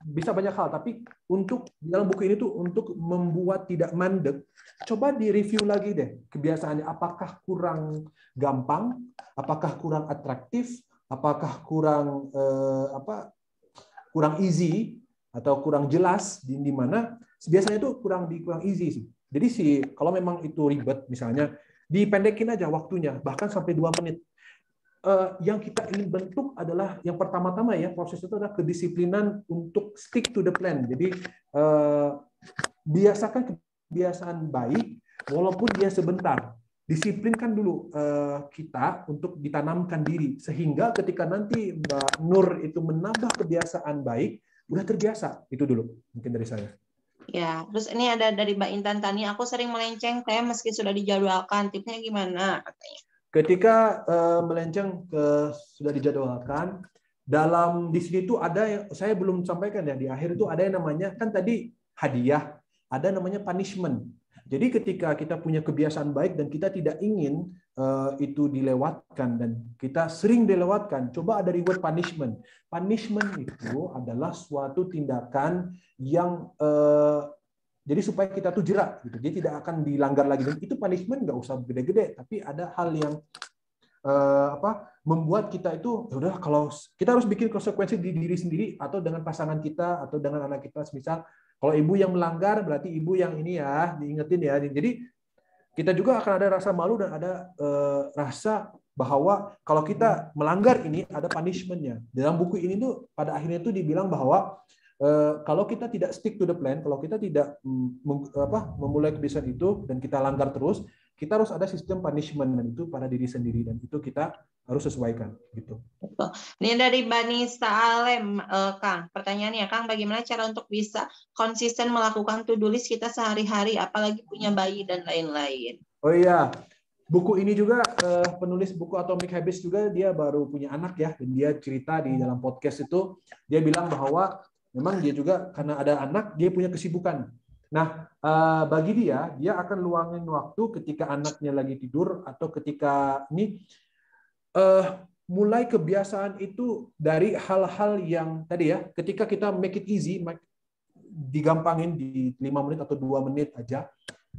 bisa banyak hal, tapi untuk dalam buku ini tuh untuk membuat tidak mandek, coba di-review lagi deh kebiasaannya. Apakah kurang gampang? Apakah kurang atraktif? Apakah kurang kurang easy atau kurang jelas di mana? Biasanya itu kurang easy sih. Jadi sih kalau memang itu ribet misalnya, dipendekin aja waktunya, bahkan sampai 2 menit. Yang kita ingin bentuk adalah yang pertama-tama ya, proses itu adalah kedisiplinan untuk stick to the plan. Jadi biasakan kebiasaan baik walaupun dia sebentar. Disiplinkan dulu kita untuk ditanamkan diri sehingga ketika nanti Mbak Nur itu menambah kebiasaan baik, udah terbiasa. Itu dulu mungkin dari saya. Ya, terus ini ada dari Mbak Intan Tani, aku sering melenceng teh meski sudah dijadwalkan. Tipsnya gimana katanya? Ketika melenceng sudah dijadwalkan, di sini tuh ada yang saya belum sampaikan ya, di akhir itu ada yang namanya, kan tadi hadiah, ada namanya punishment. Jadi ketika kita punya kebiasaan baik dan kita tidak ingin itu dilewatkan dan kita sering dilewatkan, coba ada reward punishment. Punishment itu adalah suatu tindakan yang jadi supaya kita tuh jerak, gitu. Dia tidak akan dilanggar lagi. Dan itu punishment nggak usah gede-gede, tapi ada hal yang membuat kita itu, ya udah kalau kita harus bikin konsekuensi di diri sendiri atau dengan pasangan kita atau dengan anak kita. Misal kalau ibu yang melanggar, berarti ibu yang ini ya diingetin ya. Jadi kita juga akan ada rasa malu dan ada rasa bahwa kalau kita melanggar ini ada punishment-nya. Dalam buku ini tuh pada akhirnya tuh dibilang bahwa kalau kita tidak stick to the plan, kalau kita tidak memulai kebiasaan itu dan kita langgar terus, kita harus ada sistem punishment dan itu pada diri sendiri dan itu kita harus sesuaikan gitu. Betul. Ini dari Bani Saalem, Kang. Pertanyaannya, Kang, bagaimana cara untuk bisa konsisten melakukan to-do list kita sehari-hari, apalagi punya bayi dan lain-lain? Oh iya, buku ini juga penulis buku Atomic Habits juga dia baru punya anak ya, dan dia cerita di dalam podcast itu dia bilang bahwa memang dia juga karena ada anak, dia punya kesibukan. Nah, bagi dia akan luangin waktu ketika anaknya lagi tidur atau ketika ini mulai kebiasaan itu dari hal-hal yang tadi ya, ketika kita make it easy, digampangin di 5 menit atau 2 menit aja.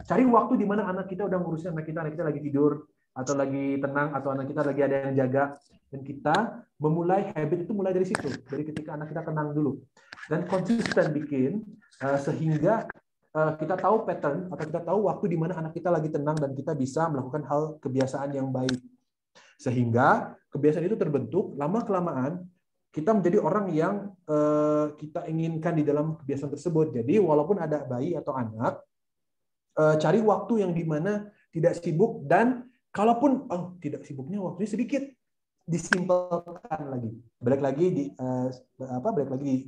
Cari waktu di mana anak kita udah ngurusin anak kita lagi tidur atau lagi tenang atau anak kita lagi ada yang jaga, dan kita memulai habit itu mulai dari situ, dari ketika anak kita tenang dulu dan konsisten bikin sehingga kita tahu pattern atau kita tahu waktu di mana anak kita lagi tenang dan kita bisa melakukan hal kebiasaan yang baik sehingga kebiasaan itu terbentuk lama kelamaan kita menjadi orang yang kita inginkan di dalam kebiasaan tersebut. Jadi walaupun ada bayi atau anak, cari waktu yang di mana tidak sibuk dan kalaupun tidak sibuknya waktunya sedikit, disimpelkan lagi. Balik lagi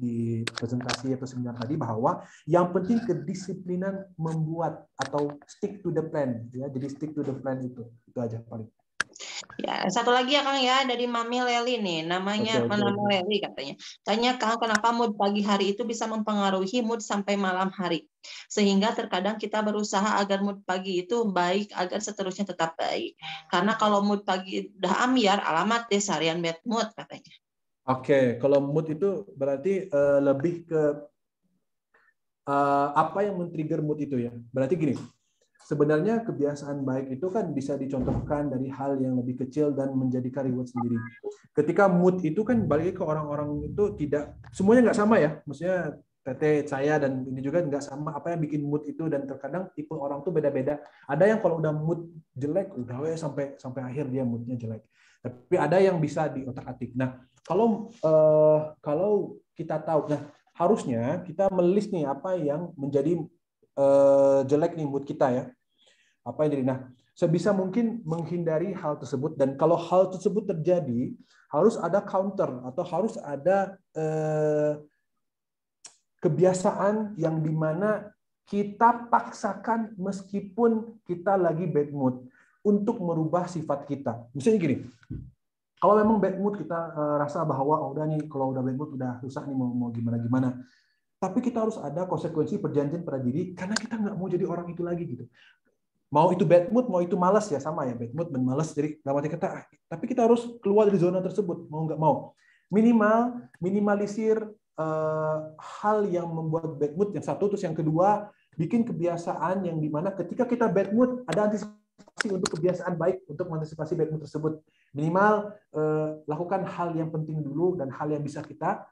di presentasi atau seminar tadi bahwa yang penting kedisiplinan membuat atau stick to the plan ya. Jadi stick to the plan itu aja paling. Ya, satu lagi ya Kang ya, dari Mami Leli nih, namanya Leli katanya. Tanya Kang, kenapa mood pagi hari itu bisa mempengaruhi mood sampai malam hari? Sehingga terkadang kita berusaha agar mood pagi itu baik, agar seterusnya tetap baik. Karena kalau mood pagi udah ambiar, alamat deh seharian bad mood katanya. Oke, kalau mood itu berarti lebih ke apa yang men-trigger mood itu ya. Berarti gini, sebenarnya kebiasaan baik itu kan bisa dicontohkan dari hal yang lebih kecil dan menjadikan reward sendiri. Ketika mood itu kan balik ke orang-orang itu tidak semuanya nggak sama ya. Maksudnya Tete, saya, dan ini juga nggak sama apa yang bikin mood itu, dan terkadang tipe orang tuh beda-beda. Ada yang kalau udah mood jelek udah sampai akhir dia moodnya jelek. Tapi ada yang bisa diotak-atik. Nah, kalau kita tahu, nah harusnya kita melis nih apa yang menjadi jelek nih mood kita ya. Apa yang jadi? Nah, sebisa mungkin menghindari hal tersebut, dan kalau hal tersebut terjadi harus ada counter atau harus ada kebiasaan yang dimana kita paksakan meskipun kita lagi bad mood untuk merubah sifat kita. Misalnya gini, kalau memang bad mood kita rasa bahwa udah nih, kalau udah bad mood udah susah nih mau gimana. Tapi kita harus ada konsekuensi perjanjian pada diri karena kita nggak mau jadi orang itu lagi gitu. Mau itu bad mood, mau itu malas ya sama ya, bad mood dan malas. Jadi dalam arti kata, tapi kita harus keluar dari zona tersebut mau nggak mau. Minimalisir hal yang membuat bad mood yang satu, terus yang kedua bikin kebiasaan yang dimana ketika kita bad mood ada antisipasi untuk kebiasaan baik untuk mengantisipasi bad mood tersebut. Minimal lakukan hal yang penting dulu dan hal yang bisa kita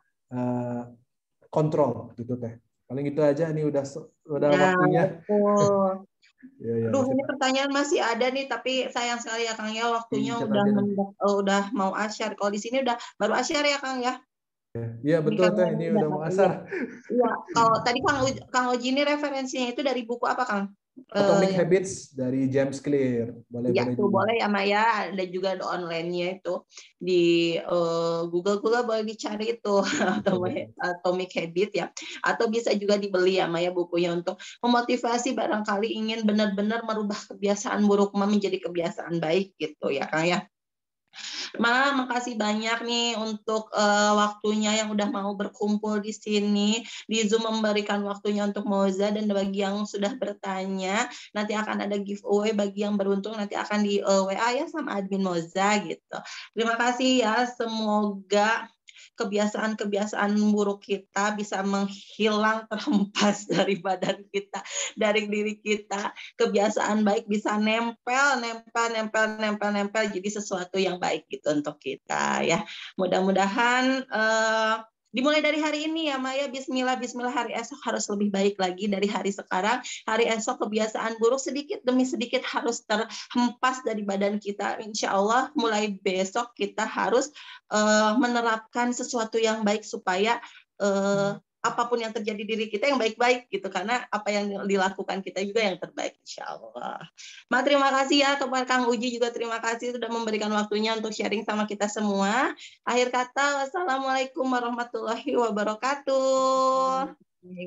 kontrol gitu teh. Paling itu aja nih udah waktunya. Betul. Ya, Aduh, ini pertanyaan masih ada nih, tapi sayang sekali ya Kang ya, waktunya udah mau asyar. Kalau di sini udah baru asyar ya Kang ya. Iya betul teh, ini udah mau asar. Iya, kalau tadi Kang Oji ini referensinya itu dari buku apa Kang? Atomic Habits dari James Clear. Boleh ya Maya, ada juga online-nya itu di Google boleh dicari itu Atomic Habit ya, atau bisa juga dibeli ya Maya bukunya untuk memotivasi barangkali ingin benar-benar merubah kebiasaan buruk menjadi kebiasaan baik gitu ya Kang ya. Makasih banyak nih untuk waktunya yang udah mau berkumpul di sini di Zoom, memberikan waktunya untuk Moza, dan bagi yang sudah bertanya nanti akan ada giveaway bagi yang beruntung, nanti akan di WA ya sama admin Moza gitu. Terima kasih ya, semoga kebiasaan-kebiasaan buruk kita bisa menghilang, terhempas dari badan kita, dari diri kita. Kebiasaan baik bisa nempel jadi sesuatu yang baik gitu untuk kita ya. Mudah-mudahan dimulai dari hari ini ya Maya, bismillah hari esok harus lebih baik lagi dari hari sekarang. Hari esok kebiasaan buruk sedikit demi sedikit harus terhempas dari badan kita. Insya Allah mulai besok kita harus menerapkan sesuatu yang baik supaya apapun yang terjadi diri kita yang baik-baik gitu, karena apa yang dilakukan kita juga yang terbaik insya Allah. Terima kasih ya kepada Kang Uji, juga terima kasih sudah memberikan waktunya untuk sharing sama kita semua. Akhir kata, wassalamualaikum warahmatullahi wabarakatuh. Ya,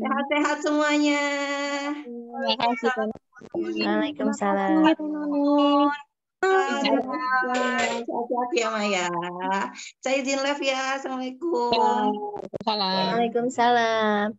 sehat-sehat semuanya. Terima kasih. Waalaikumsalam. Sehat-sehat ya Maya. Saya izin live ya. Assalamualaikum. Waalaikumsalam.